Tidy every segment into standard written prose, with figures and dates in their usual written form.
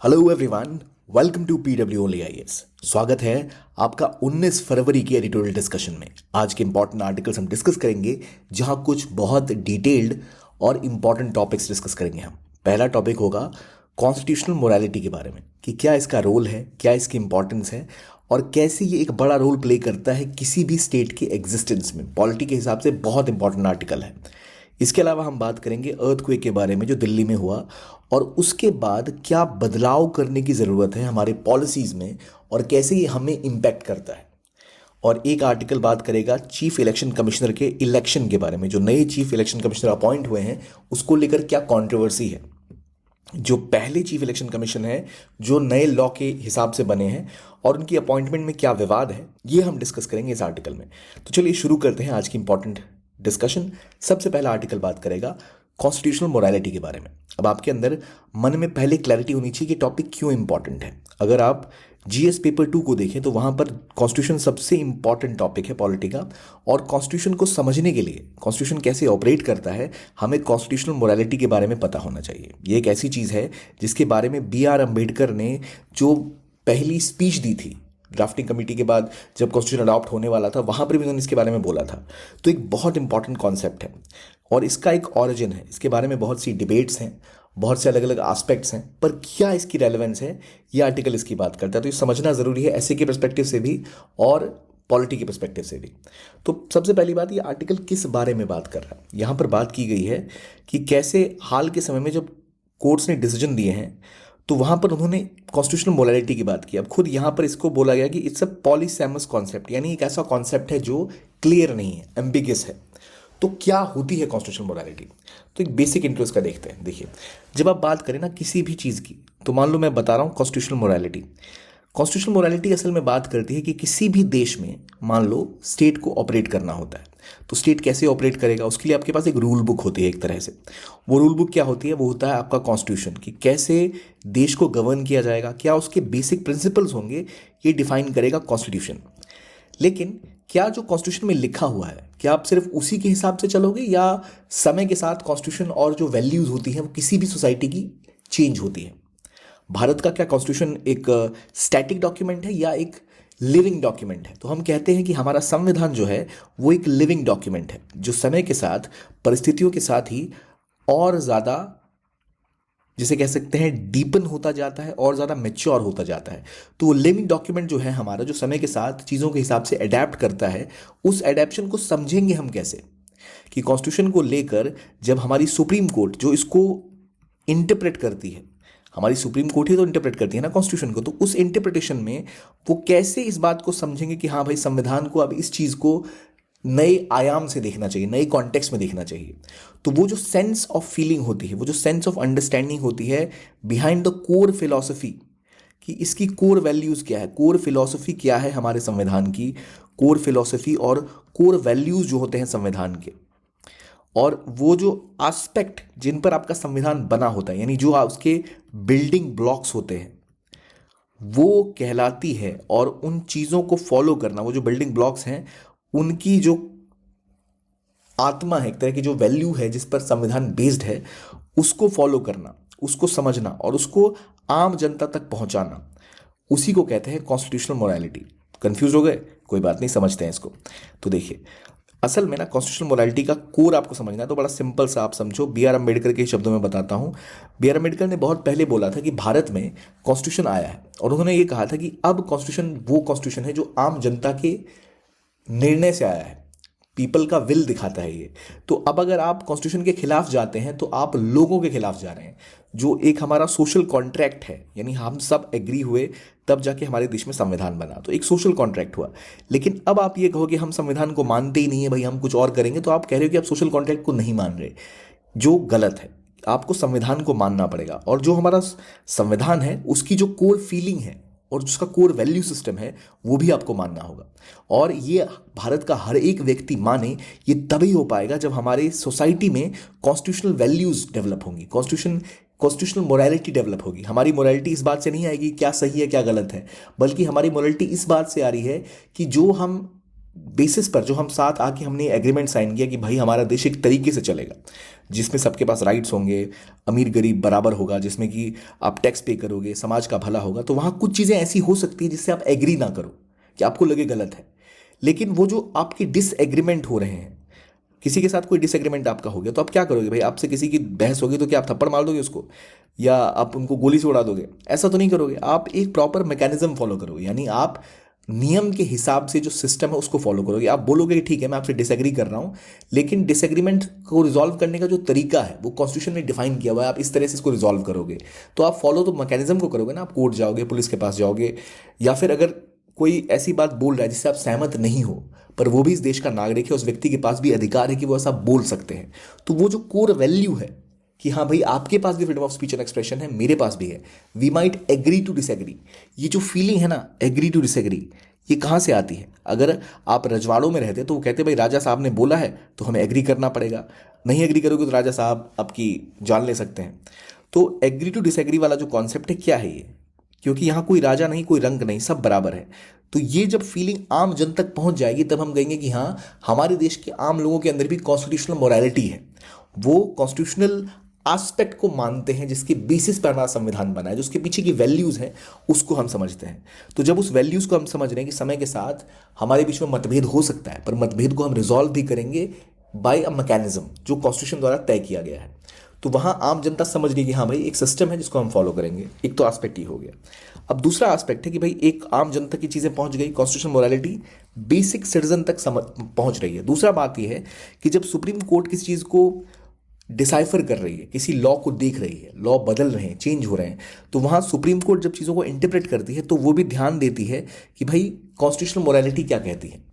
Hello everyone, welcome to PW only IAS. स्वागत है आपका 19 फरवरी के एडिटोरियल डिस्कशन में। आज के इंपॉर्टेंट आर्टिकल्स हम डिस्कस करेंगे, जहां कुछ बहुत डिटेल्ड और इंपॉर्टेंट टॉपिक्स डिस्कस करेंगे हम। पहला टॉपिक होगा कॉन्स्टिट्यूशनल मोरालिटी के बारे में, कि क्या इसका रोल है, क्या इसकी इंपॉर्टेंस है और कैसे ये एक बड़ा रोल प्ले करता है किसी भी स्टेट के एग्जिस्टेंस में। पॉलिटी के हिसाब से बहुत इंपॉर्टेंट आर्टिकल है। इसके अलावा हम बात करेंगे अर्थक्वेक के बारे में जो दिल्ली में हुआ, और उसके बाद क्या बदलाव करने की ज़रूरत है हमारे पॉलिसीज़ में और कैसे ये हमें इम्पैक्ट करता है। और एक आर्टिकल बात करेगा चीफ इलेक्शन कमिश्नर के इलेक्शन के बारे में। जो नए चीफ इलेक्शन कमिश्नर अपॉइंट हुए हैं उसको लेकर क्या कंट्रोवर्सी है, जो पहले चीफ इलेक्शन कमीशन है जो नए लॉ के हिसाब से बने हैं और उनकी अपॉइंटमेंट में क्या विवाद है, ये हम डिस्कस करेंगे इस आर्टिकल में। तो चलिए शुरू करते हैं आज की इंपॉर्टेंट डिस्कशन। सबसे पहला आर्टिकल बात करेगा कॉन्स्टिट्यूशनल मोरालिटी के बारे में। अब आपके अंदर मन में पहले क्लैरिटी होनी चाहिए कि टॉपिक क्यों इंपॉर्टेंट है। अगर आप जीएस पेपर 2 को देखें तो वहाँ पर कॉन्स्टिट्यूशन सबसे इंपॉर्टेंट टॉपिक है पॉलिटी का, और कॉन्स्टिट्यूशन को समझने के लिए, कॉन्स्टिट्यूशन कैसे ऑपरेट करता है, हमें कॉन्स्टिट्यूशनल मोरालिटी के बारे में पता होना चाहिए। ये एक ऐसी चीज़ है जिसके बारे में B.R. अम्बेडकर ने जो पहली स्पीच दी थी ड्राफ्टिंग कमेटी के बाद, जब कॉन्स्टिट्यूशन अडॉप्ट होने वाला था, वहाँ पर भी उन्होंने इसके बारे में बोला था। तो एक बहुत इंपॉर्टेंट कॉन्सेप्ट है और इसका एक ऑरिजिन है। इसके बारे में बहुत सी डिबेट्स हैं, बहुत से अलग अलग एस्पेक्ट्स हैं, पर क्या इसकी रेलेवेंस है, ये आर्टिकल इसकी बात करता है। तो ये समझना ज़रूरी है, ऐसे के पर्सपेक्टिव से भी और पॉलिटी के पर्सपेक्टिव से भी। तो सबसे पहली बात, ये आर्टिकल किस बारे में बात कर रहा है। यहाँ पर बात की गई है कि कैसे हाल के समय में जब कोर्ट्स ने डिसीजन दिए हैं तो वहाँ पर उन्होंने कॉन्स्टिट्यूशनल मोरालिटी की बात की। अब खुद यहाँ पर इसको बोला गया कि इट्स अ पॉलीसेमस कॉन्सेप्ट, यानी एक ऐसा कॉन्सेप्ट है जो क्लियर नहीं है, एम्बिगियस है। तो क्या होती है कॉन्स्टिट्यूशनल मोरालिटी, तो एक बेसिक इंट्रो इसका देखते हैं। देखिए, जब आप बात करें ना किसी भी चीज़ की, तो मान लो मैं बता रहा हूँ कॉन्स्टिट्यूशनल मोरालिटी। कॉन्स्टिट्यूशनल मोरालिटी असल में बात करती है कि किसी भी देश में मान लो स्टेट को ऑपरेट करना होता है, तो स्टेट कैसे ऑपरेट करेगा, उसके लिए आपके पास एक रूल बुक होती है एक तरह से। वो रूल बुक क्या होती है, वो होता है आपका कॉन्स्टिट्यूशन, कि कैसे देश को गवर्न किया जाएगा, क्या उसके बेसिक प्रिंसिपल्स होंगे, ये डिफाइन करेगा कॉन्स्टिट्यूशन। लेकिन क्या जो कॉन्स्टिट्यूशन में लिखा हुआ है, क्या आप सिर्फ उसी के हिसाब से चलोगे, या समय के साथ कॉन्स्टिट्यूशन और जो वैल्यूज होती हैं वो किसी भी सोसाइटी की चेंज होती है। भारत का क्या कॉन्स्टिट्यूशन एक स्टैटिक डॉक्यूमेंट है या एक लिविंग डॉक्यूमेंट है? तो हम कहते हैं कि हमारा संविधान जो है वो एक लिविंग डॉक्यूमेंट है, जो समय के साथ, परिस्थितियों के साथ ही और ज़्यादा, जिसे कह सकते हैं, डीपन होता जाता है और ज़्यादा मेच्योर होता जाता है। तो वो लिविंग डॉक्यूमेंट जो है हमारा, जो समय के साथ चीज़ों के हिसाब से अडेप्ट करता है, उस एडेप्शन को समझेंगे हम कैसे, कि कॉन्स्टिट्यूशन को लेकर जब हमारी सुप्रीम कोर्ट जो इसको इंटरप्रेट करती है, हमारी सुप्रीम कोर्ट ही तो इंटरप्रेट करती है ना कॉन्स्टिट्यूशन को, तो उस इंटरप्रिटेशन में वो कैसे इस बात को समझेंगे कि हाँ भाई, संविधान को अब इस चीज़ को नए आयाम से देखना चाहिए, नए कॉन्टेक्स्ट में देखना चाहिए। तो वो जो सेंस ऑफ फीलिंग होती है, वो जो सेंस ऑफ अंडरस्टैंडिंग होती है बिहाइंड द कोर फिलॉसफी, कि इसकी कोर वैल्यूज़ क्या है, कोर फिलॉसफी क्या है हमारे संविधान की, कोर फिलॉसफी और कोर वैल्यूज़ जो होते हैं संविधान के, और वो जो एस्पेक्ट जिन पर आपका संविधान बना होता है, यानी जो उसके बिल्डिंग ब्लॉक्स होते हैं, वो कहलाती है। और उन चीज़ों को फॉलो करना, वो जो बिल्डिंग ब्लॉक्स हैं, उनकी जो आत्मा है, एक तरह की जो वैल्यू है जिस पर संविधान बेस्ड है, उसको फॉलो करना, उसको समझना और उसको आम जनता तक पहुंचाना, उसी को कहते हैं कॉन्स्टिट्यूशनल मोरालिटी। कंफ्यूज हो गए? कोई बात नहीं, समझते हैं इसको। तो देखिए, असल में ना कॉन्स्टिट्यूशनल मोरालिटी का कोर आपको समझना है तो बड़ा सिंपल सा आप समझो। B.R. अम्बेडकर के शब्दों में बताता हूँ। B.R. अम्बेडकर ने बहुत पहले बोला था कि भारत में कॉन्स्टिट्यूशन आया है, और उन्होंने ये कहा था कि अब कॉन्स्टिट्यूशन वो कॉन्स्टिट्यूशन है जो आम जनता के निर्णय से आया है, पीपल का विल दिखाता है ये। तो अब अगर आप कॉन्स्टिट्यूशन के खिलाफ जाते हैं तो आप लोगों के खिलाफ जा रहे हैं, जो एक हमारा सोशल कॉन्ट्रैक्ट है, यानी हम सब एग्री हुए तब जाके हमारे देश में संविधान बना, तो एक सोशल कॉन्ट्रैक्ट हुआ। लेकिन अब आप ये कहो कि हम संविधान को मानते ही नहीं है भाई, हम कुछ और करेंगे, तो आप कह रहे हो कि आप सोशल कॉन्ट्रैक्ट को नहीं मान रहे, जो गलत है। आपको संविधान को मानना पड़ेगा, और जो हमारा संविधान है उसकी जो कोर फीलिंग है और जिसका कोर वैल्यू सिस्टम है, वो भी आपको मानना होगा। और ये भारत का हर एक व्यक्ति माने, ये तभी हो पाएगा जब हमारे सोसाइटी में कॉन्स्टिट्यूशनल वैल्यूज डेवलप होंगी, कॉन्स्टिट्यूशनल मोरालिटी डेवलप होगी। हमारी मोरालिटी इस बात से नहीं आएगी क्या सही है क्या गलत है, बल्कि हमारी मोरालिटी इस बात से आ रही है कि जो हम बेसिस पर जो हम साथ आके हमने एग्रीमेंट साइन किया कि भाई हमारा देश एक तरीके से चलेगा जिसमें सबके पास राइट्स होंगे, अमीर गरीब बराबर होगा, जिसमें कि आप टैक्स पे करोगे, समाज का भला होगा, तो वहाँ कुछ चीज़ें ऐसी हो सकती है जिससे आप एग्री ना करो, कि आपको लगे गलत है। लेकिन वो जो आपके डिसएग्रीमेंट हो रहे हैं, किसी के साथ कोई डिसएग्रीमेंट आपका हो गया तो आप क्या करोगे भाई? आपसे किसी की बहस होगी तो क्या आप थप्पड़ मार दोगे उसको, या आप उनको गोली से उड़ा दोगे? ऐसा तो नहीं करोगे। आप एक प्रॉपर मैकेनिज्म फॉलो करोगे, यानी आप नियम के हिसाब से जो सिस्टम है उसको फॉलो करोगे। आप बोलोगे कि ठीक है मैं आपसे डिसएग्री कर रहा हूं, लेकिन डिसएग्रीमेंट को रिजॉल्व करने का जो तरीका है वो कॉन्स्टिट्यूशन में डिफाइन किया हुआ है, आप इस तरह से इसको रिजॉल्व करोगे। तो आप फॉलो तो मैकेनिज्म को करोगे ना, आप कोर्ट जाओगे, पुलिस के पास जाओगे, या फिर अगर कोई ऐसी बात बोल रहा है जिससे आप सहमत नहीं हो पर वो भी इस देश का नागरिक है, उस व्यक्ति के पास भी अधिकार है कि वो ऐसा बोल सकते हैं। तो वो जो कोर वैल्यू है कि हाँ भाई आपके पास भी freedom of speech and expression है, मेरे पास भी है, we might agree to disagree, ये जो फीलिंग है ना एग्री टू डिसएग्री, ये कहाँ से आती है? अगर आप रजवाड़ों में रहते तो वो कहते भाई राजा साहब ने बोला है तो हमें एग्री करना पड़ेगा, नहीं एग्री करोगे तो राजा साहब आपकी जान ले सकते हैं। तो एग्री टू डिसएग्री वाला जो कॉन्सेप्ट है क्या है ये? क्योंकि यहाँ कोई राजा नहीं, कोई रंग नहीं, सब बराबर है। तो ये जब फीलिंग आम जन तक पहुंच जाएगी तब हम कहेंगे कि हाँ हमारे देश के आम लोगों के अंदर भी कॉन्स्टिट्यूशनल मोरालिटी है, वो कॉन्स्टिट्यूशनल एस्पेक्ट को मानते हैं जिसके बेसिस पर हमारा संविधान बना है, जो उसके पीछे की वैल्यूज़ हैं उसको हम समझते हैं। तो जब उस वैल्यूज़ को हम समझ रहे हैं कि समय के साथ हमारे बीच में मतभेद हो सकता है, पर मतभेद को हम रिजॉल्व भी करेंगे बाय अ मैकेनिज्म जो कॉन्स्टिट्यूशन द्वारा तय किया गया है, तो वहाँ आम जनता समझ गई कि हाँ भाई एक सिस्टम है जिसको हम फॉलो करेंगे। एक तो एस्पेक्ट ये हो गया। अब दूसरा एस्पेक्ट है कि भाई एक आम जनता की चीज़ें पहुंच गई, कॉन्स्टिट्यूशन मोरालिटी बेसिक सिटीजन तक पहुंच रही है। दूसरा बात यह है कि जब सुप्रीम कोर्ट किसी चीज़ को डिसाइफर कर रही है, किसी लॉ को देख रही है, लॉ बदल रहे हैं, चेंज हो रहे हैं, तो वहाँ सुप्रीम कोर्ट जब चीज़ों को इंटरप्रेट करती है तो वो भी ध्यान देती है कि भाई कॉन्स्टिट्यूशनल मोरालिटी क्या कहती है।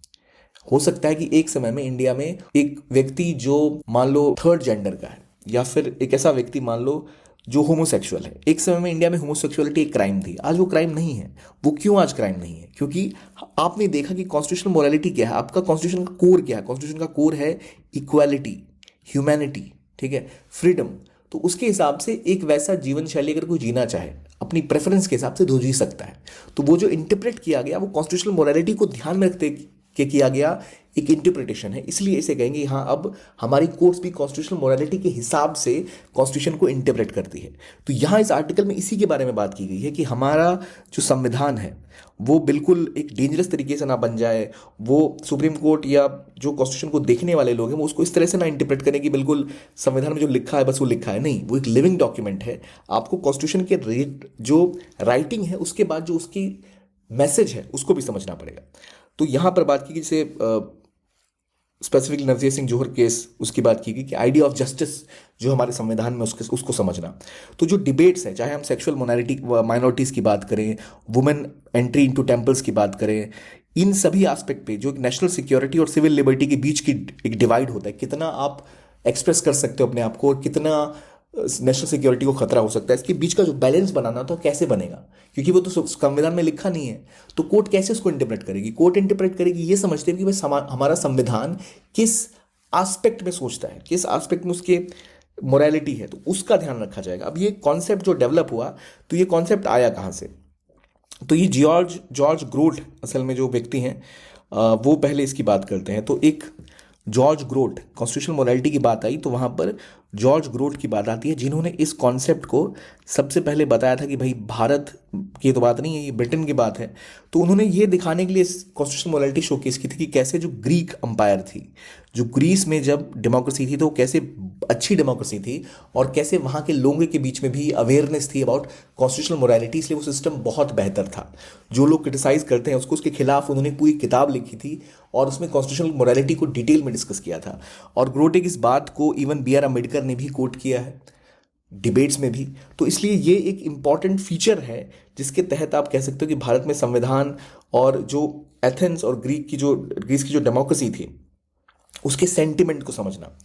हो सकता है कि एक समय में इंडिया में एक व्यक्ति जो मान लो थर्ड जेंडर का है, या फिर एक ऐसा व्यक्ति मान लो जो होमोसेक्सुअल है, एक समय में इंडिया में होमोसेक्सुअलिटी एक क्राइम थी, आज वो क्राइम नहीं है। वो क्यों आज क्राइम नहीं है? क्योंकि आपने देखा कि कॉन्स्टिट्यूशनल मोरालिटी क्या है, आपका कॉन्स्टिट्यूशन का कोर क्या है? कॉन्स्टिट्यूशन का कोर है इक्वालिटी, ह्यूमैनिटी, ठीक है, फ्रीडम। तो उसके हिसाब से एक वैसा जीवन शैली अगर कोई जीना चाहे अपनी प्रेफरेंस के हिसाब से तो जी सकता है। तो वो जो इंटरप्रेट किया गया वो कॉन्स्टिट्यूशनल मोरालिटी को ध्यान में रखते के किया गया एक इंटरप्रिटेशन है, इसलिए इसे कहेंगे हाँ अब हमारी कोर्ट्स भी कॉन्स्टिट्यूशनल मोरालिटी के हिसाब से कॉन्स्टिट्यूशन को इंटरप्रेट करती है। तो यहाँ इस आर्टिकल में इसी के बारे में बात की गई है कि हमारा जो संविधान है वो बिल्कुल एक डेंजरस तरीके से ना बन जाए, वो सुप्रीम कोर्ट या जो कॉन्स्टिट्यूशन को देखने वाले लोग हैं वो उसको इस तरह से ना इंटरप्रेट करें कि बिल्कुल संविधान में जो लिखा है बस वो लिखा है। नहीं, वो एक लिविंग डॉक्यूमेंट है। आपको कॉन्स्टिट्यूशन के जो राइटिंग है उसके बाद जो उसकी मैसेज है उसको भी समझना पड़ेगा। तो यहाँ पर बात की जैसे स्पेसिफिकली नवजोत सिंह जोहर केस, उसकी बात की गई कि आइडिया ऑफ जस्टिस जो हमारे संविधान में उसको समझना। तो जो डिबेट्स हैं, चाहे हम सेक्सुअल माइनॉरिटीज़ की बात करें, वुमेन एंट्री इनटू टेम्पल्स की बात करें, इन सभी एस्पेक्ट पे जो एक नेशनल सिक्योरिटी और सिविल लिबर्टी के बीच की एक डिवाइड होता है, कितना आप एक्सप्रेस कर सकते हो अपने आप को और कितना नेशनल सिक्योरिटी को खतरा हो सकता है, इसके बीच का जो बैलेंस बनाना तो कैसे बनेगा? क्योंकि वो तो संविधान में लिखा नहीं है, तो कोर्ट कैसे उसको इंटरप्रेट करेगी? कोर्ट इंटरप्रेट करेगी ये समझते हैं कि भाई हमारा संविधान किस एस्पेक्ट में सोचता है, किस एस्पेक्ट में उसके मोरालिटी है, तो उसका ध्यान रखा जाएगा। अब ये कॉन्सेप्ट जो डेवलप हुआ, तो ये कॉन्सेप्ट आया कहाँ से? तो ये जॉर्ज ग्रोट असल में जो व्यक्ति हैं वो पहले इसकी बात करते हैं। तो एक जॉर्ज ग्रोट, कॉन्स्टिट्यूशनल मोरालिटी की बात आई तो वहाँ पर जॉर्ज ग्रोट की बात आती है, जिन्होंने इस कॉन्सेप्ट को सबसे पहले बताया था कि भाई भारत की तो बात नहीं है, ये ब्रिटेन की बात है। तो उन्होंने ये दिखाने के लिए इस कॉन्स्टिट्यूशनल मोरालिटी शोकेस की थी कि कैसे जो ग्रीक अंपायर थी, जो ग्रीस में जब डेमोक्रेसी थी तो कैसे अच्छी डेमोक्रेसी थी और कैसे वहाँ के लोगों के बीच में भी अवेयरनेस थी अबाउट कॉन्स्टिट्यूशनल मोरालिटी, इसलिए वो सिस्टम बहुत बेहतर था। जो लोग क्रिटिसाइज करते हैं उसको, उसके खिलाफ उन्होंने पूरी किताब लिखी थी और उसमें कॉन्स्टिट्यूशनल मोरालिटी को डिटेल में डिस्कस किया था। और ग्रोटे की इस बात को इवन बी आर अम्बेडकर ने भी कोट किया है डिबेट्स में भी। तो इसलिए ये एक इम्पॉर्टेंट फीचर है जिसके तहत आप कह सकते हो कि भारत में संविधान और जो एथेंस और ग्रीस की जो डेमोक्रेसी थी उसके सेंटिमेंट को समझना।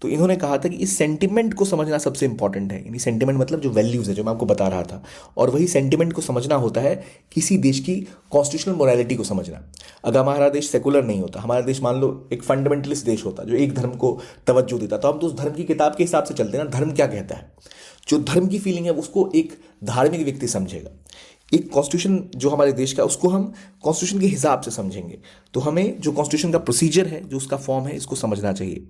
तो इन्होंने कहा था कि इस सेंटिमेंट को समझना सबसे इंपॉर्टेंट है, यानी सेंटिमेंट मतलब जो वैल्यूज़ है जो मैं आपको बता रहा था, और वही सेंटिमेंट को समझना होता है किसी देश की कॉन्स्टिट्यूशनल मोरालिटी को समझना। अगर हमारा देश सेकुलर नहीं होता, हमारा देश मान लो एक फंडामेंटलिस्ट देश होता जो एक धर्म को तवज्जो देता, तो हम तो उस धर्म की किताब के हिसाब से चलते हैं ना, धर्म क्या कहता है, जो धर्म की फीलिंग है उसको एक धार्मिक व्यक्ति समझेगा। एक कॉन्स्टिट्यूशन जो हमारे देश का, उसको हम कॉन्स्टिट्यूशन के हिसाब से समझेंगे, तो हमें जो कॉन्स्टिट्यूशन का प्रोसीजर है, जो उसका फॉर्म है, इसको समझना चाहिए।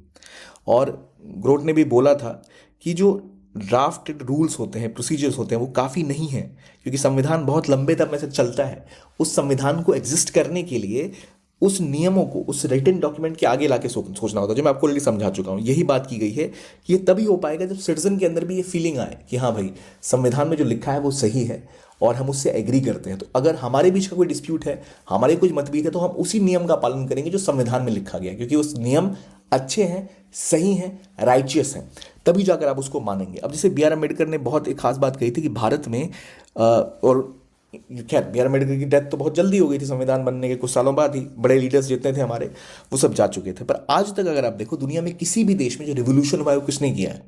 और ग्रोथ ने भी बोला था कि जो ड्राफ्टेड रूल्स होते हैं, प्रोसीजर्स होते हैं, वो काफ़ी नहीं है, क्योंकि संविधान बहुत लंबे समय से चलता है। उस संविधान को एग्जिस्ट करने के लिए उस नियमों को उस रिटन डॉक्यूमेंट के आगे लाके सोचना होता है, जो मैं आपको ऑलरेडी समझा चुका हूँ। यही बात की गई है कि ये तभी हो पाएगा जब सिटीजन के अंदर भी ये फीलिंग आए कि हाँ भाई, संविधान में जो लिखा है वो सही है और हम उससे एग्री करते हैं। तो अगर हमारे बीच का कोई डिस्प्यूट है, हमारे कुछ मतभेद है, तो हम उसी नियम का पालन करेंगे जो संविधान में लिखा गया है, क्योंकि उस नियम अच्छे हैं, सही हैं, राइचियस हैं, तभी जाकर आप उसको मानेंगे। अब जैसे बी आर अम्बेडकर ने बहुत एक खास बात कही थी कि भारत में और खैर बी आर अम्बेडकर की डेथ तो बहुत जल्दी हो गई थी, संविधान बनने के कुछ सालों बाद ही। बड़े लीडर्स जितने थे हमारे, वो सब जा चुके थे। पर आज तक अगर आप देखो, दुनिया में किसी भी देश में जो रिवोल्यूशन हुआ है वो किसने किया है?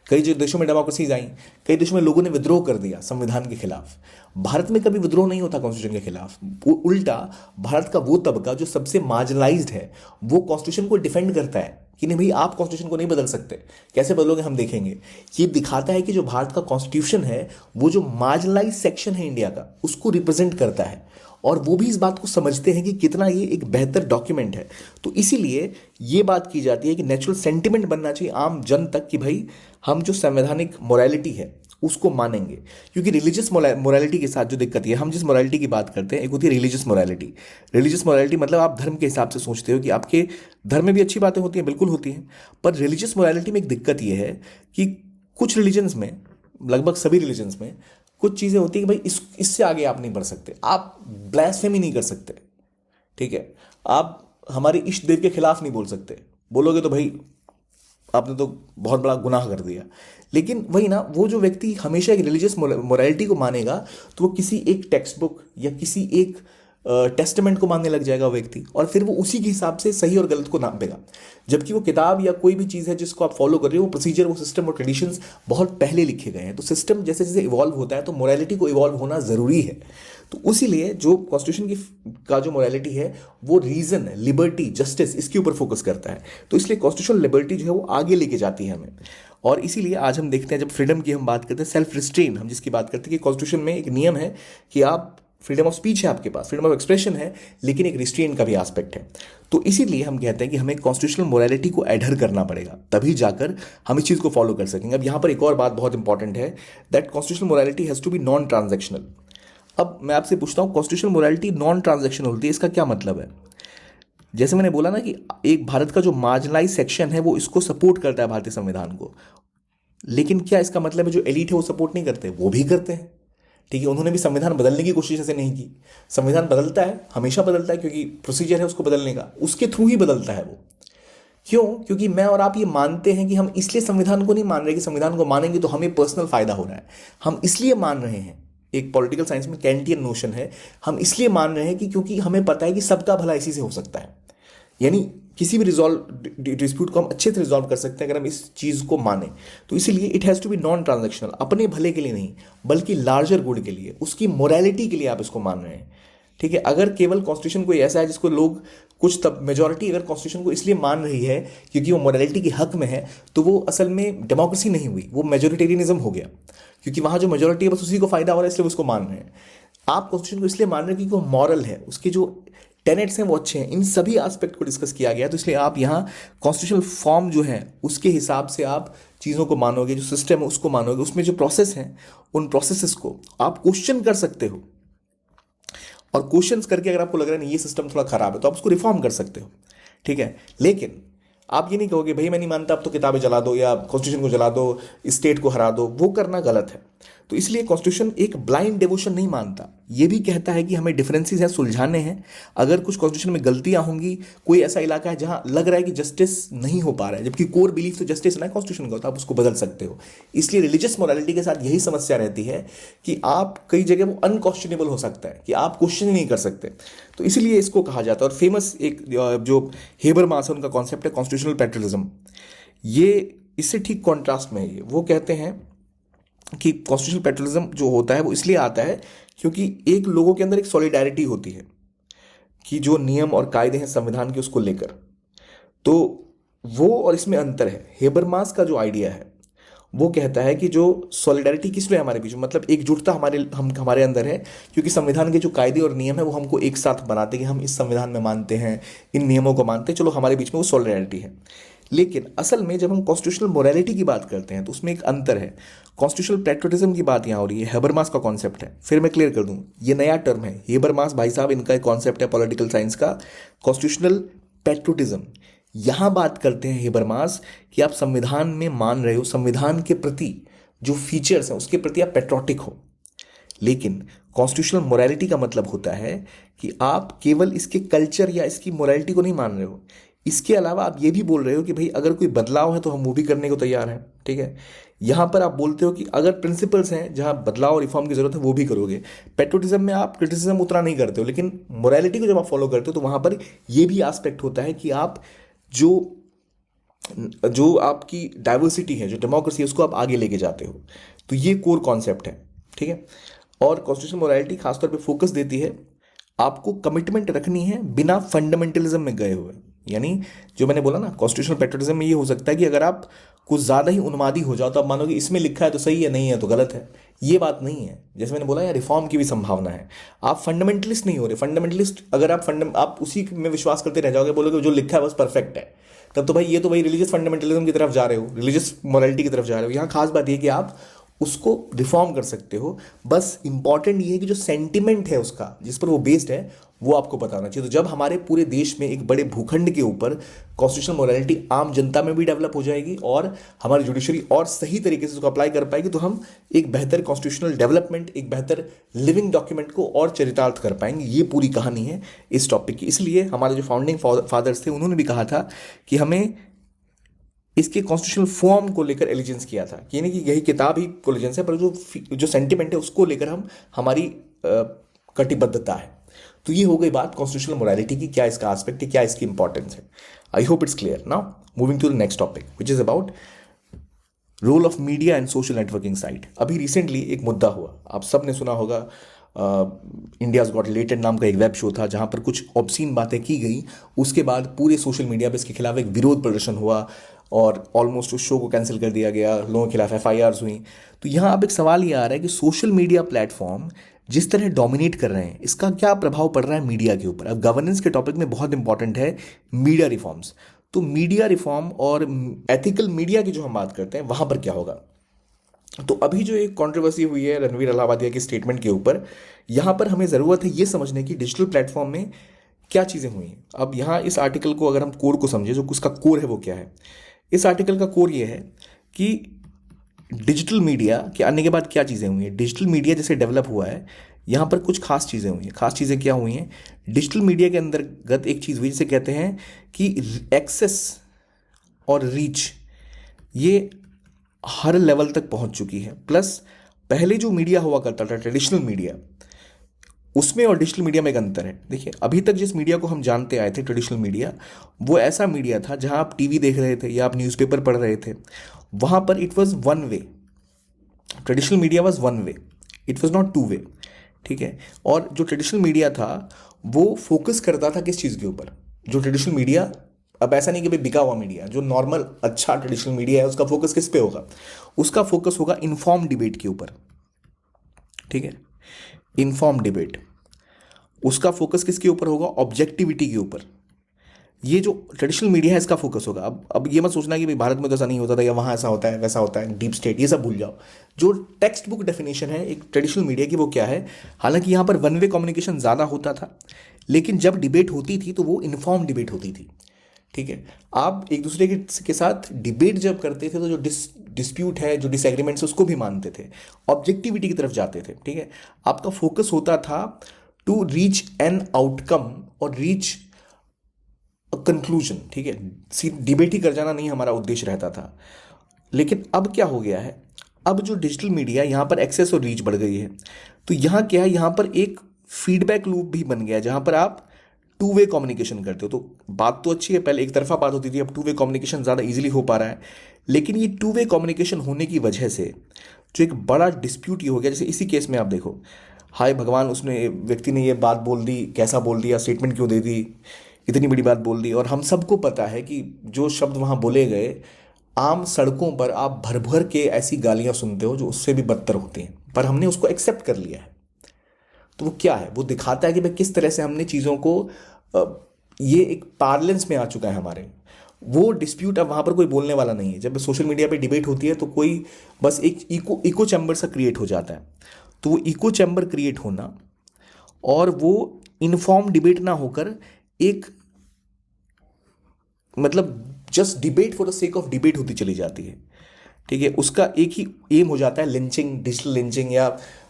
कई जो देशों में डेमोक्रेसीज आई, कई देशों में लोगों ने विद्रोह कर दिया संविधान के खिलाफ। भारत में कभी विद्रोह नहीं होता कॉन्स्टिट्यूशन के खिलाफ। उल्टा भारत का वो तबका जो सबसे मार्जिनलाइज्ड है, वो कॉन्स्टिट्यूशन को डिफेंड करता है कि नहीं भाई, आप कॉन्स्टिट्यूशन को नहीं बदल सकते। कैसे बदलोगे, हम देखेंगे। ये दिखाता है कि जो भारत का कॉन्स्टिट्यूशन है, वो जो मार्जिनलाइज सेक्शन है इंडिया का, उसको रिप्रेजेंट करता है। और वो भी इस बात को समझते हैं कि कितना ये एक बेहतर डॉक्यूमेंट है। तो इसीलिए ये बात की जाती है कि नेचुरल सेंटिमेंट बनना चाहिए आम जन तक कि भाई, हम जो संवैधानिक मोरालिटी है उसको मानेंगे। क्योंकि रिलीजियस मोरालिटी के साथ जो दिक्कत है, हम जिस मोरालिटी की बात करते हैं, एक होती है रिलीजियस मोरालिटी। रिलीजियस मोरालिटी मतलब आप धर्म के हिसाब से सोचते हो कि आपके धर्म में भी अच्छी बातें होती हैं, बिल्कुल होती हैं। पर रिलीजियस मोरालिटी में एक दिक्कत ये है कि कुछ रिलीजन्स में, लगभग सभी रिलीजन्स में, कुछ चीज़ें होती है कि भाई इससे आगे आप नहीं बढ़ सकते, आप ब्लास्फेमी नहीं कर सकते, ठीक है। आप हमारे इष्ट देव के खिलाफ नहीं बोल सकते, बोलोगे तो भाई आपने तो बहुत बड़ा गुनाह कर दिया। लेकिन वही ना, वो जो व्यक्ति हमेशा एक रिलीजियस मोरालिटी को मानेगा, तो वो किसी एक टेक्स्ट बुक या किसी एक टेस्टामेंट को मानने लग जाएगा वो व्यक्ति, और फिर वो उसी के हिसाब से सही और गलत को नापेगा। जबकि वो किताब या कोई भी चीज़ है जिसको आप फॉलो कर रहे हो, वो प्रोसीजर, वो सिस्टम और ट्रेडिशंस बहुत पहले लिखे गए हैं। तो सिस्टम जैसे जैसे इवॉल्व होता है, तो मोरालिटी को इवॉल्व होना ज़रूरी है। तो उसीलिए जो कॉन्स्टिट्यूशन की का जो मोरालिटी है, वो रीजन, लिबर्टी, जस्टिस, इसके ऊपर फोकस करता है। तो इसलिए कॉन्स्टिट्यूशनल लिबर्टी जो है वो आगे लेके जाती है हमें। और इसीलिए आज हम देखते हैं, जब फ्रीडम की हम बात करते हैं, सेल्फ रिस्ट्रेन हम जिसकी बात करते हैं, कि कॉन्स्टिट्यूशन में एक नियम है कि आप, फ्रीडम ऑफ स्पीच है आपके पास, फ्रीडम ऑफ एक्सप्रेशन है, लेकिन एक रिस्ट्रेन का भी एस्पेक्ट है। तो इसीलिए हम कहते हैं कि हमें कॉन्स्टिट्यूशनल मोरालिटी को एडहर करना पड़ेगा, तभी जाकर हम इस चीज़ को फॉलो कर सकेंगे। अब यहाँ पर एक और बात बहुत इंपॉर्टेंट है, that constitutional morality has to be non transactional. अब मैं आपसे पूछता हूँ, कॉन्स्टिट्यूशनल मोरालिटी नॉन ट्रांजेक्शनल होती है, इसका क्या मतलब है? जैसे मैंने बोला ना कि एक भारत का जो मार्जिनलाइज सेक्शन है, वो इसको सपोर्ट करता है, भारतीय संविधान को। लेकिन क्या इसका मतलब है जो एलिट है वो सपोर्ट नहीं करते? वो भी करते हैं, ठीक है। उन्होंने भी संविधान बदलने की कोशिश ऐसे नहीं की। संविधान बदलता है, हमेशा बदलता है, क्योंकि प्रोसीजर है उसको बदलने का, उसके थ्रू ही बदलता है वो। क्यों? क्योंकि मैं और आप ये मानते हैं कि हम इसलिए संविधान को नहीं मान रहे कि संविधान को मानेंगे तो हमें पर्सनल फायदा हो रहा है। हम इसलिए मान रहे हैं, एक पॉलिटिकल साइंस में कैंटियन नोशन है, हम इसलिए मान रहे हैं कि क्योंकि हमें पता है कि सबका भला इसी से हो सकता है। यानी किसी भी डिस्प्यूट को हम अच्छे से रिजॉल्व कर सकते हैं अगर हम इस चीज़ को माने। तो इसीलिए it has to be non transactional, अपने भले के लिए नहीं, बल्कि लार्जर गुड के लिए, उसकी मोरालिटी के लिए आप इसको मान रहे हैं, ठीक है। अगर केवल कॉन्स्टिट्यूशन कोई ऐसा है जिसको लोग, कुछ तब मेजॉरिटी अगर कॉन्स्टिट्यूशन को इसलिए मान रही है क्योंकि वो मोरालिटी के हक में है, तो वो असल में डेमोक्रेसी नहीं हुई, वो मेजोरिटेरियनिज्म हो गया। क्योंकि वहाँ जो मेजोरिटी है बस उसी को फायदा हो रहा है, इसलिए उसको मान रहे हैं। आप कॉन्स्टिट्यूशन को इसलिए मान रहे हैं क्योंकि वो मॉरल है, उसके जो टेनेट्स हैं वो अच्छे हैं। इन सभी एस्पेक्ट को डिस्कस किया गया, तो इसलिए आप यहाँ कॉन्स्टिट्यूशनल फॉर्म जो है उसके हिसाब से आप चीज़ों को मानोगे, जो सिस्टम है उसको मानोगे, उसमें जो प्रोसेस हैं उन प्रोसेसेस को आप क्वेश्चन कर सकते हो। और क्वेश्चंस करके अगर आपको लग रहा है नहीं ये सिस्टम थोड़ा खराब है, तो आप उसको रिफॉर्म कर सकते हो, ठीक है। लेकिन आप ये नहीं कहोगे भाई मैं नहीं मानता, अब तो किताबें जला दो या कॉन्स्टिट्यूशन को जला दो, स्टेट को हरा दो, वो करना गलत है। तो इसलिए कॉन्स्टिट्यूशन एक ब्लाइंड डिवोशन नहीं मानता, ये भी कहता है कि हमें डिफरेंसेस हैं, सुलझाने हैं। अगर कुछ कॉन्स्टिट्यूशन में गलतियां होंगी, कोई ऐसा इलाका है जहां लग रहा है कि जस्टिस नहीं हो पा रहा है, जबकि कोर बिलीफ तो जस्टिस है ना कॉन्स्टिट्यूशन का, तो आप उसको बदल सकते हो। इसलिए रिलीजियस मोरालिटी के साथ यही समस्या रहती है कि आप कई जगह वो अनक्वेश्चनेबल हो सकता है कि आप क्वेश्चन ही नहीं कर सकते। तो इसीलिए इसको कहा जाता है। और फेमस एक जो हेबरमास है उनका कॉन्सेप्ट है कॉन्स्टिट्यूशनल पेट्रियटिज्म, ये इससे ठीक कॉन्ट्रास्ट में है। वो कहते हैं कि कॉन्स्टिट्यूशनल पेट्रियटिज्म जो होता है वो इसलिए आता है क्योंकि एक लोगों के अंदर एक सॉलिडारिटी होती है कि जो नियम और कायदे हैं संविधान के उसको लेकर, तो वो, और इसमें अंतर है। हेबरमास का जो आइडिया है वो कहता है कि जो सॉलिडारिटी किस लिए हमारे बीच में, मतलब एकजुटता हमारे अंदर है, क्योंकि संविधान के जो कायदे और नियम है वो हमको एक साथ बनाते हैं कि हम इस संविधान में मानते हैं, इन नियमों को मानते हैं, चलो हमारे बीच में वो सॉलिडारिटी है। लेकिन असल में जब हम कॉन्स्टिट्यूशनल मोरालिटी की बात करते हैं तो उसमें एक अंतर है। कॉन्स्टिट्यूशनल पेट्रियटिज्म की बात यहाँ हो रही है, हेबरमास का कॉन्सेप्ट है। फिर मैं क्लियर कर दूं, ये नया टर्म है हेबरमास, भाई साहब इनका एक कॉन्सेप्ट है पॉलिटिकल साइंस का, कॉन्स्टिट्यूशनल पेट्रियटिज्म। यहाँ बात करते हैं हेबरमास कि आप संविधान में मान रहे हो, संविधान के प्रति जो फीचर्स हैं उसके प्रति आप पेट्रोटिक हो। लेकिन कॉन्स्टिट्यूशनल मोरालिटी का मतलब होता है कि आप केवल इसके कल्चर या इसकी मोरालिटी को नहीं मान रहे हो, इसके अलावा आप ये भी बोल रहे हो कि भाई अगर कोई बदलाव है तो हम वो भी करने को तैयार हैं। ठीक है, यहाँ पर आप बोलते हो कि अगर प्रिंसिपल्स हैं जहाँ बदलाव और रिफॉर्म की जरूरत है वो भी करोगे। पेट्रोटिज्म में आप क्रिटिसिज्म उतना नहीं करते हो, लेकिन मोरालिटी को जब आप फॉलो करते हो तो वहाँ पर ये भी एस्पेक्ट होता है कि आप जो जो आपकी डाइवर्सिटी है, जो डेमोक्रेसी है, उसको आप आगे लेके जाते हो। तो ये कोर कॉन्सेप्ट है। ठीक है, और कॉन्स्टिट्यूशनल मोरालिटी खासतौर पे फोकस देती है आपको कमिटमेंट रखनी है बिना फंडामेंटलिज्म में गए हुए। यानी जो मैंने बोला ना, कॉन्स्टिट्यूशनल पेट्रियटिज्म में ये हो सकता है कि अगर आप कुछ ज़्यादा ही उन्मादी हो जाओ तो आप मानोगे इसमें लिखा है तो सही है, नहीं है तो गलत है। ये बात नहीं है। जैसे मैंने बोला, यार रिफॉर्म की भी संभावना है। आप फंडामेंटलिस्ट नहीं हो रहे। फंडामेंटलिस्ट अगर आप उसी में विश्वास करते रह जाओगे, बोलोगे जो लिखा है बस परफेक्ट है, तब तो भाई ये तो भाई रिलीजियस फंडामेंटलिज्म की तरफ जा रहे हो, रिलीजियस मोरालिटी की तरफ जा रहे हो। यहाँ खास बात ये कि आप उसको रिफॉर्म कर सकते हो। बस इंपॉर्टेंट ये है कि जो सेंटिमेंट है उसका, जिस पर वो बेस्ड है, वो आपको पता होना चाहिए। तो जब हमारे पूरे देश में एक बड़े भूखंड के ऊपर कॉन्स्टिट्यूशनल मोरालिटी आम जनता में भी डेवलप हो जाएगी और हमारी जुडिशरी और सही तरीके से उसको अप्लाई कर पाएगी, तो हम एक बेहतर कॉन्स्टिट्यूशनल डेवलपमेंट, एक बेहतर लिविंग डॉक्यूमेंट को और चरितार्थ कर पाएंगे। ये पूरी कहानी है इस टॉपिक की। इसलिए हमारे जो फाउंडिंग फादर्स थे उन्होंने भी कहा था कि हमें इसके कॉन्स्टिट्यूशनल फॉर्म को लेकर एलिजेंस किया था, कि नहीं कि यही किताब ही कोलिजेंस है, पर जो सेंटिमेंट है उसको लेकर हमारी कटिबद्धता है। तो ये हो गई बात कॉन्स्टिट्यूशनल मोरालिटी की, क्या इसका एस्पेक्ट है, क्या इसकी इंपॉर्टेंस है। I hope it's clear. Now moving to the next topic which is about role of media and social networking site. अभी रिसेंटली एक मुद्दा हुआ, आप सब ने सुना होगा, इंडियाज गॉट लेटेड नाम का एक वेब शो था जहां पर कुछ ऑब्सीन बातें की गई। उसके बाद पूरे सोशल मीडिया पर इसके खिलाफ एक विरोध प्रदर्शन हुआ और ऑलमोस्ट उस शो को कैंसिल कर दिया गया, लोगों के खिलाफ FIRs हुई। तो यहाँ अब एक सवाल ये आ रहा है कि सोशल मीडिया प्लेटफॉर्म जिस तरह डोमिनेट कर रहे हैं, इसका क्या प्रभाव पड़ रहा है मीडिया के ऊपर। अब गवर्नेंस के टॉपिक में बहुत इंपॉर्टेंट है मीडिया रिफॉर्म्स। तो मीडिया रिफॉर्म और एथिकल मीडिया की जो हम बात करते हैं वहाँ पर क्या होगा। तो अभी जो एक कंट्रोवर्सी हुई है रणवीर अलाहाबादिया के स्टेटमेंट के ऊपर, यहाँ पर हमें ज़रूरत है ये समझने की डिजिटल प्लेटफॉर्म में क्या चीज़ें हुई हैं। अब यहाँ इस आर्टिकल को अगर हम कोर को समझे, जो उसका कोर है वो क्या है। इस आर्टिकल का कोर ये है कि डिजिटल मीडिया के आने के बाद क्या चीज़ें हुई हैं। डिजिटल मीडिया जैसे डेवलप हुआ है, यहाँ पर कुछ खास चीज़ें हुई हैं। खास चीज़ें क्या हुई हैं, डिजिटल मीडिया के अंतर्गत एक चीज़ हुई जिसे कहते हैं कि एक्सेस और रीच, ये हर लेवल तक पहुँच चुकी है। प्लस पहले जो मीडिया हुआ करता था ट्रेडिशनल मीडिया, उसमें और डिजिटल मीडिया में एक अंतर है। देखिए, अभी तक जिस मीडिया को हम जानते आए थे ट्रेडिशनल मीडिया, वो ऐसा मीडिया था जहां आप टीवी देख रहे थे या आप न्यूज़पेपर पढ़ रहे थे, वहां पर it was one way. Traditional media was one way, it was not two way. ठीक है, और जो ट्रेडिशनल मीडिया था वो फोकस करता था किस चीज़ के ऊपर। जो ट्रेडिशनल मीडिया, अब ऐसा नहीं कि भाई बिका हुआ मीडिया, जो नॉर्मल अच्छा ट्रेडिशनल मीडिया है उसका फोकस किस पे होगा, उसका फोकस होगा इन्फॉर्म डिबेट के ऊपर। ठीक है, इन्फॉर्म डिबेट, उसका फोकस किसके ऊपर होगा, ऑब्जेक्टिविटी के ऊपर। ये जो ट्रेडिशनल मीडिया है इसका फोकस होगा। अब ये मत सोचना कि भाई भारत में तो ऐसा नहीं होता था या वहाँ ऐसा होता है वैसा होता है, डीप स्टेट, ये सब भूल जाओ। जो टेक्स्ट बुक डेफिनेशन है एक ट्रेडिशनल मीडिया की वो क्या है। हालांकि यहाँ पर वन वे कम्युनिकेशन ज़्यादा होता था, लेकिन जब डिबेट होती थी तो वो इन्फॉर्म डिबेट होती थी। ठीक है, आप एक दूसरे के साथ डिबेट जब करते थे तो जो डिस्प्यूट है, जो डिसएग्रीमेंट्स, उसको भी मानते थे, ऑब्जेक्टिविटी की तरफ जाते थे। ठीक है, आपका फोकस होता था टू रीच एन आउटकम और रीच अ कंक्लूजन। ठीक है, डिबेट ही कर जाना नहीं हमारा उद्देश्य रहता था। लेकिन अब क्या हो गया है, अब जो डिजिटल मीडिया, यहाँ पर एक्सेस और रीच बढ़ गई है। तो यहाँ क्या है, यहाँ पर एक फीडबैक लूप भी बन गया है जहाँ पर आप टू वे कम्युनिकेशन करते हो। तो बात तो अच्छी है, पहले एक तरफा बात होती थी, अब टू वे कम्युनिकेशन ज़्यादा इजीली हो पा रहा है। लेकिन ये टू वे कम्युनिकेशन होने की वजह से जो एक बड़ा डिस्प्यूट ये हो गया, जैसे इसी केस में आप देखो, हाय भगवान, उसने व्यक्ति ने ये बात बोल दी, कैसा बोल दिया, स्टेटमेंट क्यों दे दी, इतनी बड़ी बात बोल दी। और हम सबको पता है कि जो शब्द वहाँ बोले गए आम सड़कों पर आप भर भर के ऐसी गालियां सुनते हो जो उससे भी बदतर होती हैं, पर हमने उसको एक्सेप्ट कर लिया है। तो वो क्या है, वो दिखाता है कि भाई किस तरह से हमने चीज़ों को ये एक पार्लेंस में आ चुका है हमारे। वो डिस्प्यूट अब वहाँ पर कोई बोलने वाला नहीं है। जब सोशल मीडिया पे डिबेट होती है तो कोई बस एक इको इको चैम्बर सा क्रिएट हो जाता है। तो वो इको चैम्बर क्रिएट होना और वो इन्फॉर्म डिबेट ना होकर एक मतलब just debate for the sake of debate होती चली जाती है। ठीक है, उसका एक ही एम हो जाता है लिंचिंग, डिजिटल लिंचिंग या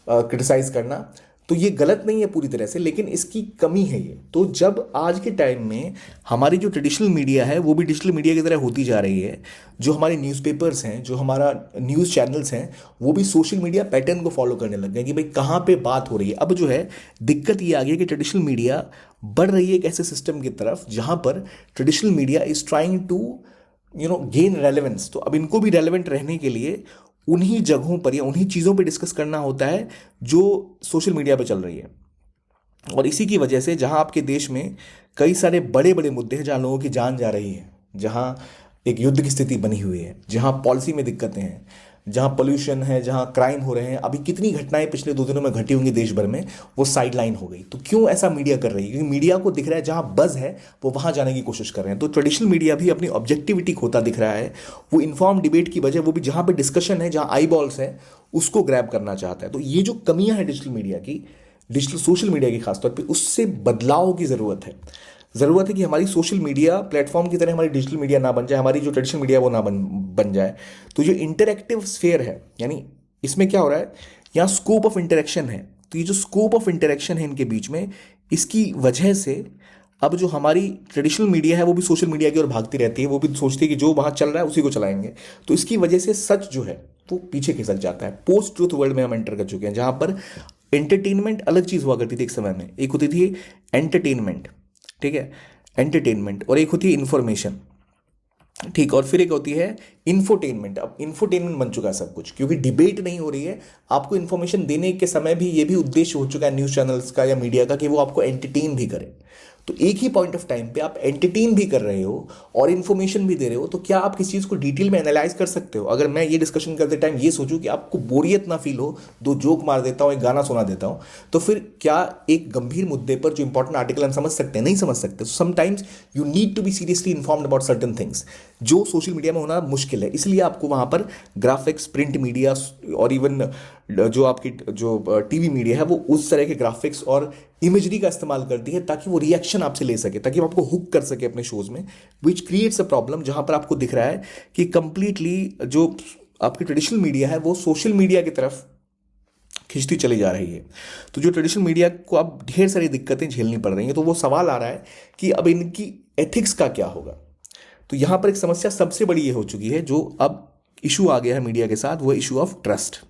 क्रिटिसाइज करना। तो ये गलत नहीं है पूरी तरह से, लेकिन इसकी कमी है ये। तो जब आज के टाइम में हमारी जो ट्रेडिशनल मीडिया है वो भी डिजिटल मीडिया की तरह होती जा रही है, जो हमारे न्यूज़पेपर्स हैं, जो हमारा न्यूज़ चैनल्स हैं, वो भी सोशल मीडिया पैटर्न को फॉलो करने लग गए कि भाई कहाँ पे बात हो रही है। अब जो है दिक्कत ये आ गई है कि ट्रेडिशनल मीडिया बढ़ रही है एक ऐसे सिस्टम की तरफ जहाँ पर traditional media is trying to gain relevance. तो अब इनको भी रेलेवेंट रहने के लिए उन्हीं जगहों पर या उन्हीं चीज़ों पे डिस्कस करना होता है जो सोशल मीडिया पे चल रही है। और इसी की वजह से जहां आपके देश में कई सारे बड़े बड़े मुद्दे हैं, जहां लोगों की जान जा रही है, जहां एक युद्ध की स्थिति बनी हुई है, जहां पॉलिसी में दिक्कतें हैं, जहां पोल्यूशन है, जहां क्राइम हो रहे हैं, अभी कितनी घटनाएं पिछले 2 दिनों में घटी होंगी देश भर में, वो साइड लाइन हो गई। तो क्यों ऐसा मीडिया कर रही है? क्योंकि मीडिया को दिख रहा है जहां बज़ है वो वहां जाने की कोशिश कर रहे हैं। तो ट्रेडिशनल मीडिया भी अपनी ऑब्जेक्टिविटी खोता दिख रहा है। वो इन्फॉर्म डिबेट की बजाय वो भी जहां पे डिस्कशन है, जहां आई बॉल्स है, उसको ग्रैब करना चाहता है। तो ये जो कमियां हैं डिजिटल मीडिया की, डिजिटल सोशल मीडिया की खासतौर पे, उससे बदलाव की ज़रूरत है। ज़रूरत है कि हमारी सोशल मीडिया प्लेटफॉर्म की तरह हमारी डिजिटल मीडिया ना बन जाए, हमारी जो ट्रेडिशनल मीडिया वो ना बन जाए। तो जो इंटरेक्टिव स्फेयर है, यानी इसमें क्या हो रहा है, यहाँ स्कोप ऑफ इंटरेक्शन है। तो ये जो स्कोप ऑफ इंटरेक्शन है इनके बीच में, इसकी वजह से अब जो हमारी ट्रेडिशनल मीडिया है वो भी सोशल मीडिया की ओर भागती रहती है। वो भी सोचती है कि जो वहाँ चल रहा है उसी को चलाएंगे। तो इसकी वजह से सच जो है वो पीछे खिसक जाता है। पोस्ट ट्रूथ वर्ल्ड में हम एंटर कर चुके हैं, जहाँ पर एंटरटेनमेंट अलग चीज़ हुआ करती थी एक समय में। एक होती थी एंटरटेनमेंट, ठीक है, एंटरटेनमेंट, और एक होती है इन्फॉर्मेशन, ठीक, और फिर एक होती है इन्फोटेनमेंट। अब इन्फोटेनमेंट बन चुका है सब कुछ, क्योंकि डिबेट नहीं हो रही है। आपको इन्फॉर्मेशन देने के समय भी ये भी उद्देश्य हो चुका है न्यूज़ चैनल्स का या मीडिया का कि वो आपको एंटरटेन भी करे। तो एक ही पॉइंट ऑफ टाइम पे आप एंटरटेन भी कर रहे हो और इन्फॉर्मेशन भी दे रहे हो, तो क्या आप किसी चीज़ को डिटेल में एनालाइज कर सकते हो? अगर मैं ये डिस्कशन करते टाइम ये सोचूं कि आपको बोरियत ना फील हो, 2 जोक मार देता हूँ, एक गाना सुना देता हूँ, तो फिर क्या एक गंभीर मुद्दे पर जो इंपॉर्टेंट आर्टिकल हम समझ सकते हैं? नहीं समझ सकते। Sometimes you need to be seriously informed about certain things, जो सोशल मीडिया में होना मुश्किल है। इसलिए आपको वहाँ पर ग्राफिक्स, प्रिंट मीडिया और इवन जो आपकी जो टीवी मीडिया है वो उस तरह के ग्राफिक्स और इमेजरी का इस्तेमाल करती है ताकि वो रिएक्शन आपसे ले सके, ताकि वो आपको हुक कर सके अपने शोज में, विच क्रिएट्स अ प्रॉब्लम। जहां पर आपको दिख रहा है कि कंप्लीटली जो आपकी ट्रेडिशनल मीडिया है वो सोशल मीडिया की तरफ खिंचती चली जा रही है। तो जो ट्रेडिशनल मीडिया को अब ढेर सारी दिक्कतें झेलनी पड़ रही हैं, तो वो सवाल आ रहा है कि अब इनकी एथिक्स का क्या होगा। तो यहां पर एक समस्या सबसे बड़ी ये हो चुकी है, जो अब इशू आ गया है मीडिया के साथ, वो issue of trust.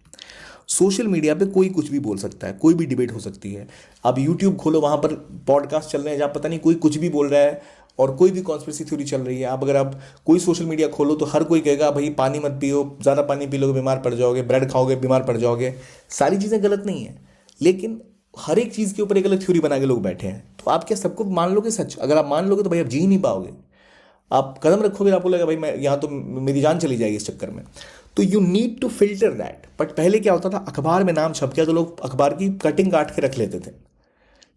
Social media पे कोई कुछ भी बोल सकता है, कोई भी डिबेट हो सकती है। अब यूट्यूब खोलो, वहाँ पर पॉडकास्ट चल रहे हैं जहाँ पता नहीं कोई कुछ भी बोल रहा है और कोई भी कॉन्स्पिरेसी थ्योरी चल रही है। अब अगर आप कोई सोशल मीडिया खोलो तो हर कोई कहेगा भाई पानी मत पियो, ज़्यादा पानी पी लोगे बीमार पड़ जाओगे, ब्रेड खाओगे बीमार पड़ जाओगे। सारी चीज़ें गलत नहीं है, लेकिन हर एक चीज़ के ऊपर एक अलग थ्योरी बना के लोग बैठे हैं। तो आप क्या सबको मान लोगे सच? अगर आप मान लोगे तो भाई आप जी ही नहीं पाओगे। आप कदम रखोगे, आपको लगेगा भाई मैं यहाँ तो मेरी जान चली जाएगी इस चक्कर में। तो you need to filter that. But पहले क्या होता था, अखबार में नाम छप गया तो लोग अखबार की कटिंग काट के रख लेते थे,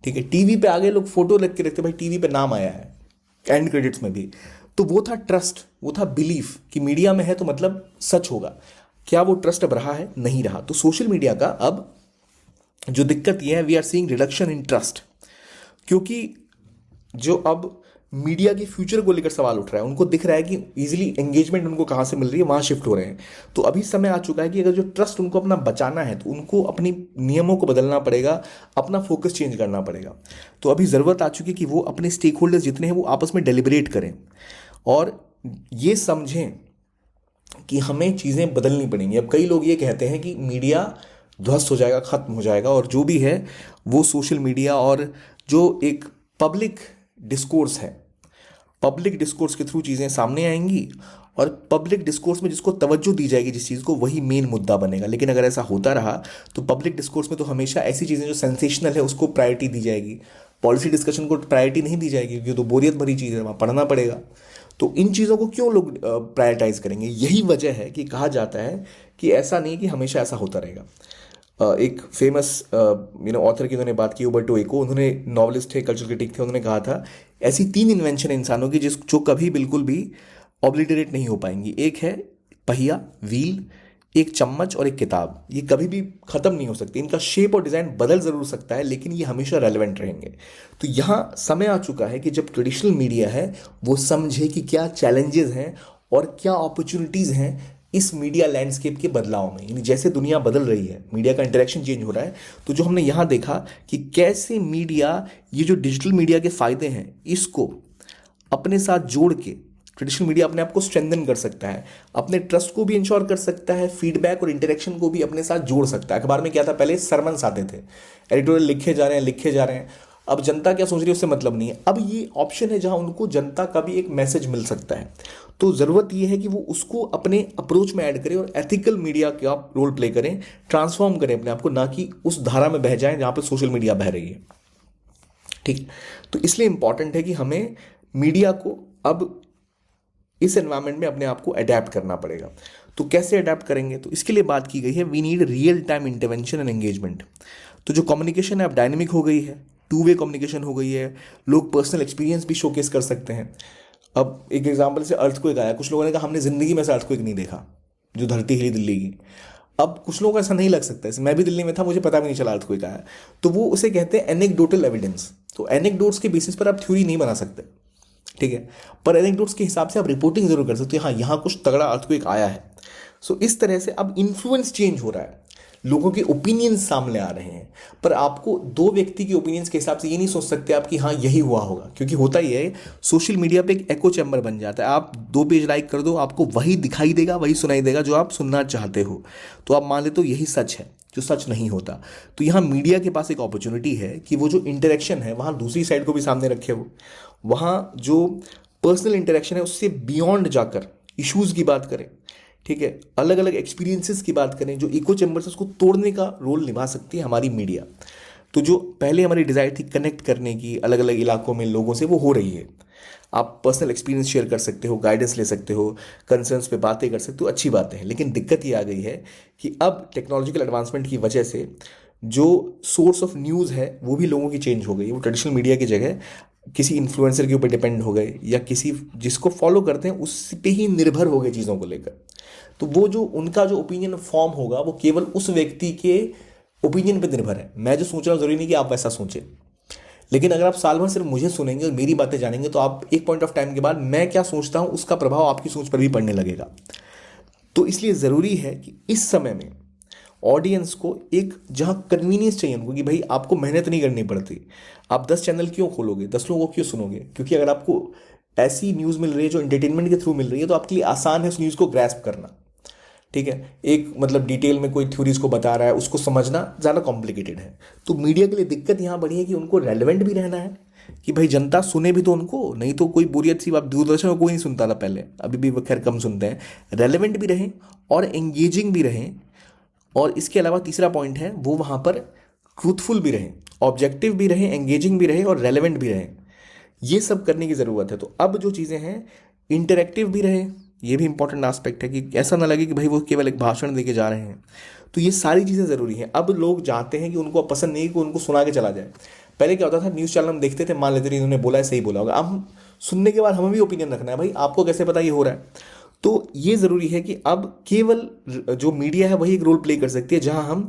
ठीक है। टीवी पे आगे लोग फोटो रख के रखते, भाई टीवी पे नाम आया है, एंड क्रेडिट्स में भी। तो वो था ट्रस्ट, वो था बिलीफ कि मीडिया में है तो मतलब सच होगा। क्या वो ट्रस्ट अब रहा है? नहीं रहा। तो सोशल मीडिया का अब जो दिक्कत ये है, we are seeing reduction in trust, क्योंकि जो अब मीडिया के फ्यूचर को लेकर सवाल उठ रहा है, उनको दिख रहा है कि इजीली एंगेजमेंट उनको कहाँ से मिल रही है, वहाँ शिफ्ट हो रहे हैं। तो अभी समय आ चुका है कि अगर जो ट्रस्ट उनको अपना बचाना है तो उनको अपनी नियमों को बदलना पड़ेगा, अपना फोकस चेंज करना पड़ेगा। तो अभी ज़रूरत आ चुकी है कि वो अपने स्टेक होल्डर्स जितने हैं वो आपस में डेलिब्रेट करें और ये समझें कि हमें चीज़ें बदलनी पड़ेंगी। अब कई लोग ये कहते हैं कि मीडिया ध्वस्त हो जाएगा, ख़त्म हो जाएगा, और जो भी है वो सोशल मीडिया और जो एक पब्लिक डिस्कोर्स है, पब्लिक डिस्कोर्स के थ्रू चीज़ें सामने आएंगी और पब्लिक डिस्कोर्स में जिसको तवज्जो दी जाएगी जिस चीज़ को, वही मेन मुद्दा बनेगा। लेकिन अगर ऐसा होता रहा तो पब्लिक डिस्कोर्स में तो हमेशा ऐसी चीज़ें जो सेंसेशनल है उसको प्रायोरिटी दी जाएगी, पॉलिसी डिस्कशन को प्रायोरिटी नहीं दी जाएगी, क्योंकि तो बोरियत भरी चीज़ है, वहाँ पढ़ना पड़ेगा। तो इन चीज़ों को क्यों लोग प्रायोरिटाइज करेंगे? यही वजह है कि कहा जाता है कि ऐसा नहीं कि हमेशा ऐसा होता रहेगा। एक फेमस ऑथर की उन्होंने बात की, उबर्टो इको, उन्होंने नॉवलिस्ट थे, कल्चरल क्रिटिक थे, उन्होंने कहा था ऐसी 3 इन्वेंशन है इंसानों की जो कभी बिल्कुल भी ऑब्लिटरेट नहीं हो पाएंगी। एक है पहिया, व्हील, एक चम्मच और एक किताब। ये कभी भी खत्म नहीं हो सकती। इनका शेप और डिज़ाइन बदल ज़रूर सकता है लेकिन ये हमेशा रेलेवेंट रहेंगे। तो यहाँ समय आ चुका है कि जब ट्रेडिशनल मीडिया है वो समझे कि क्या चैलेंजेस हैं और क्या अपॉर्चुनिटीज़ हैं इस मीडिया लैंडस्केप के बदलाव में। यानी जैसे दुनिया बदल रही है, मीडिया का इंटरेक्शन चेंज हो रहा है, तो जो हमने यहाँ देखा कि कैसे मीडिया, ये जो डिजिटल मीडिया के फ़ायदे हैं इसको अपने साथ जोड़ के ट्रेडिशनल मीडिया अपने आप को स्ट्रेंथन कर सकता है, अपने ट्रस्ट को भी इंश्योर कर सकता है, फीडबैक और इंटरेक्शन को भी अपने साथ जोड़ सकता है। अखबार में क्या था, पहले सरमन्स आते थे, एडिटोरियल लिखे जा रहे हैं। अब जनता क्या सोच रही है उससे मतलब नहीं है। अब ये ऑप्शन है जहां उनको जनता का भी एक मैसेज मिल सकता है। तो ज़रूरत यह है कि वो उसको अपने अप्रोच में ऐड करें और एथिकल मीडिया का रोल प्ले करें, ट्रांसफॉर्म करें अपने आप को, ना कि उस धारा में बह जाएं जहां पर सोशल मीडिया बह रही है। ठीक, तो इसलिए इंपॉर्टेंट है कि हमें मीडिया को अब इस एनवायरनमेंट में अपने आप को अडेप्ट करना पड़ेगा। तो कैसे अडेप्ट करेंगे? तो इसके लिए बात की गई है we need real time intervention and engagement. तो जो कम्युनिकेशन है अब डायनेमिक हो गई है, 2 वे कम्युनिकेशन हो गई है, लोग पर्सनल एक्सपीरियंस भी शोकेस कर सकते हैं। अब एक एग्जांपल से अर्थक्वेक आया, कुछ लोगों ने कहा हमने जिंदगी में से अर्थक्वेक नहीं देखा जो धरती हिली दिल्ली की। अब कुछ लोगों को ऐसा नहीं लग सकता है, मैं भी दिल्ली में था, मुझे पता भी नहीं चला अर्थक्वेक आया। तो वो उसे कहते हैं एनेक्डोटल एविडेंस। तो एनेक्डोट्स के बेसिस पर आप थ्योरी नहीं बना सकते, ठीक है, पर एनेक्डोट्स के हिसाब से आप रिपोर्टिंग जरूर कर सकते हो, हाँ यहाँ कुछ तगड़ा अर्थक्वेक आया है। सो इस तरह से अब इन्फ्लुएंस चेंज हो रहा है, लोगों के ओपिनियंस सामने आ रहे हैं। पर आपको 2 व्यक्ति के ओपिनियंस के हिसाब से ये नहीं सोच सकते आप कि हाँ यही हुआ होगा, क्योंकि होता ही है सोशल मीडिया पे एक एको चैम्बर बन जाता है। आप 2 पेज लाइक कर दो, आपको वही दिखाई देगा, वही सुनाई देगा जो आप सुनना चाहते हो। तो आप मान लेते हो यही सच है, जो सच नहीं होता। तो यहाँ मीडिया के पास एक अपॉर्चुनिटी है कि वो जो इंटरेक्शन है वहाँ दूसरी साइड को भी सामने रखे, वो वहाँ जो पर्सनल इंटरेक्शन है उससे बियॉन्ड जाकर इश्यूज़ की बात करें, ठीक है, अलग अलग एक्सपीरियंसेस की बात करें, जो इको चैम्बर्स उसको तोड़ने का रोल निभा सकती है हमारी मीडिया। तो जो पहले हमारी डिज़ायर थी कनेक्ट करने की अलग अलग इलाकों में लोगों से, वो हो रही है। आप पर्सनल एक्सपीरियंस शेयर कर सकते हो, गाइडेंस ले सकते हो, कंसर्न्स पे बातें कर सकते हो, अच्छी बातें हैं। लेकिन दिक्कत ये आ गई है कि अब टेक्नोलॉजिकल एडवांसमेंट की वजह से जो सोर्स ऑफ न्यूज़ है वो भी लोगों की चेंज हो गई। वो ट्रेडिशनल मीडिया की जगह किसी इन्फ्लुएंसर के ऊपर डिपेंड हो गए, या किसी जिसको फॉलो करते हैं उस पे ही निर्भर हो गए चीज़ों को लेकर। तो वो जो उनका जो ओपिनियन फॉर्म होगा वो केवल उस व्यक्ति के ओपिनियन पे निर्भर है। मैं जो सोच रहा हूँ जरूरी नहीं कि आप वैसा सोचें, लेकिन अगर आप साल भर सिर्फ मुझे सुनेंगे और मेरी बातें जानेंगे तो आप एक पॉइंट ऑफ टाइम के बाद मैं क्या सोचता हूँ उसका प्रभाव आपकी सोच पर भी पड़ने लगेगा। तो इसलिए ज़रूरी है कि इस समय में ऑडियंस को एक जहाँ कन्वीनियंस चाहिए उनको, कि भाई आपको मेहनत नहीं करनी पड़ती, आप 10 चैनल क्यों खोलोगे, 10 लोगों को क्यों सुनोगे? क्योंकि अगर आपको ऐसी न्यूज़ मिल रही है जो एंटरटेनमेंट के थ्रू मिल रही है तो आपके लिए आसान है उस न्यूज़ को ग्रैस्प करना, ठीक है। एक मतलब डिटेल में कोई थ्योरीज को बता रहा है, उसको समझना ज़्यादा कॉम्प्लिकेटेड है। तो मीडिया के लिए दिक्कत यहाँ बड़ी है कि उनको रेलेवेंट भी रहना है, कि भाई जनता सुने भी तो उनको, नहीं तो कोई बोरियत सी बात। दूरदर्शन को कोई नहीं सुनता था पहले, अभी भी वो खैर कम सुनते हैं। रेलेवेंट भी रहें और एंगेजिंग भी रहें, और इसके अलावा तीसरा पॉइंट है वो वहाँ पर ट्रूथफुल भी रहें, ऑब्जेक्टिव भी रहें, एंगेजिंग भी रहें और रेलेवेंट भी रहें। ये सब करने की ज़रूरत है। तो अब जो चीज़ें हैं इंटरेक्टिव भी रहें, ये भी इंपॉर्टेंट एस्पेक्ट है कि ऐसा ना लगे कि भाई वो केवल एक भाषण देके जा रहे हैं। तो ये सारी चीज़ें ज़रूरी हैं। अब लोग चाहते हैं कि उनको पसंद नहीं कि उनको सुना के चला जाए। पहले क्या होता था, न्यूज़ चैनल हम देखते थे, मान लेते थे इन्होंने बोला है सही बोला होगा। अब सुनने के बाद हमें भी ओपिनियन रखना है, भाई आपको कैसे पता ये हो रहा है। तो ये ज़रूरी है कि अब केवल जो मीडिया है वही एक रोल प्ले कर सकती है, जहां हम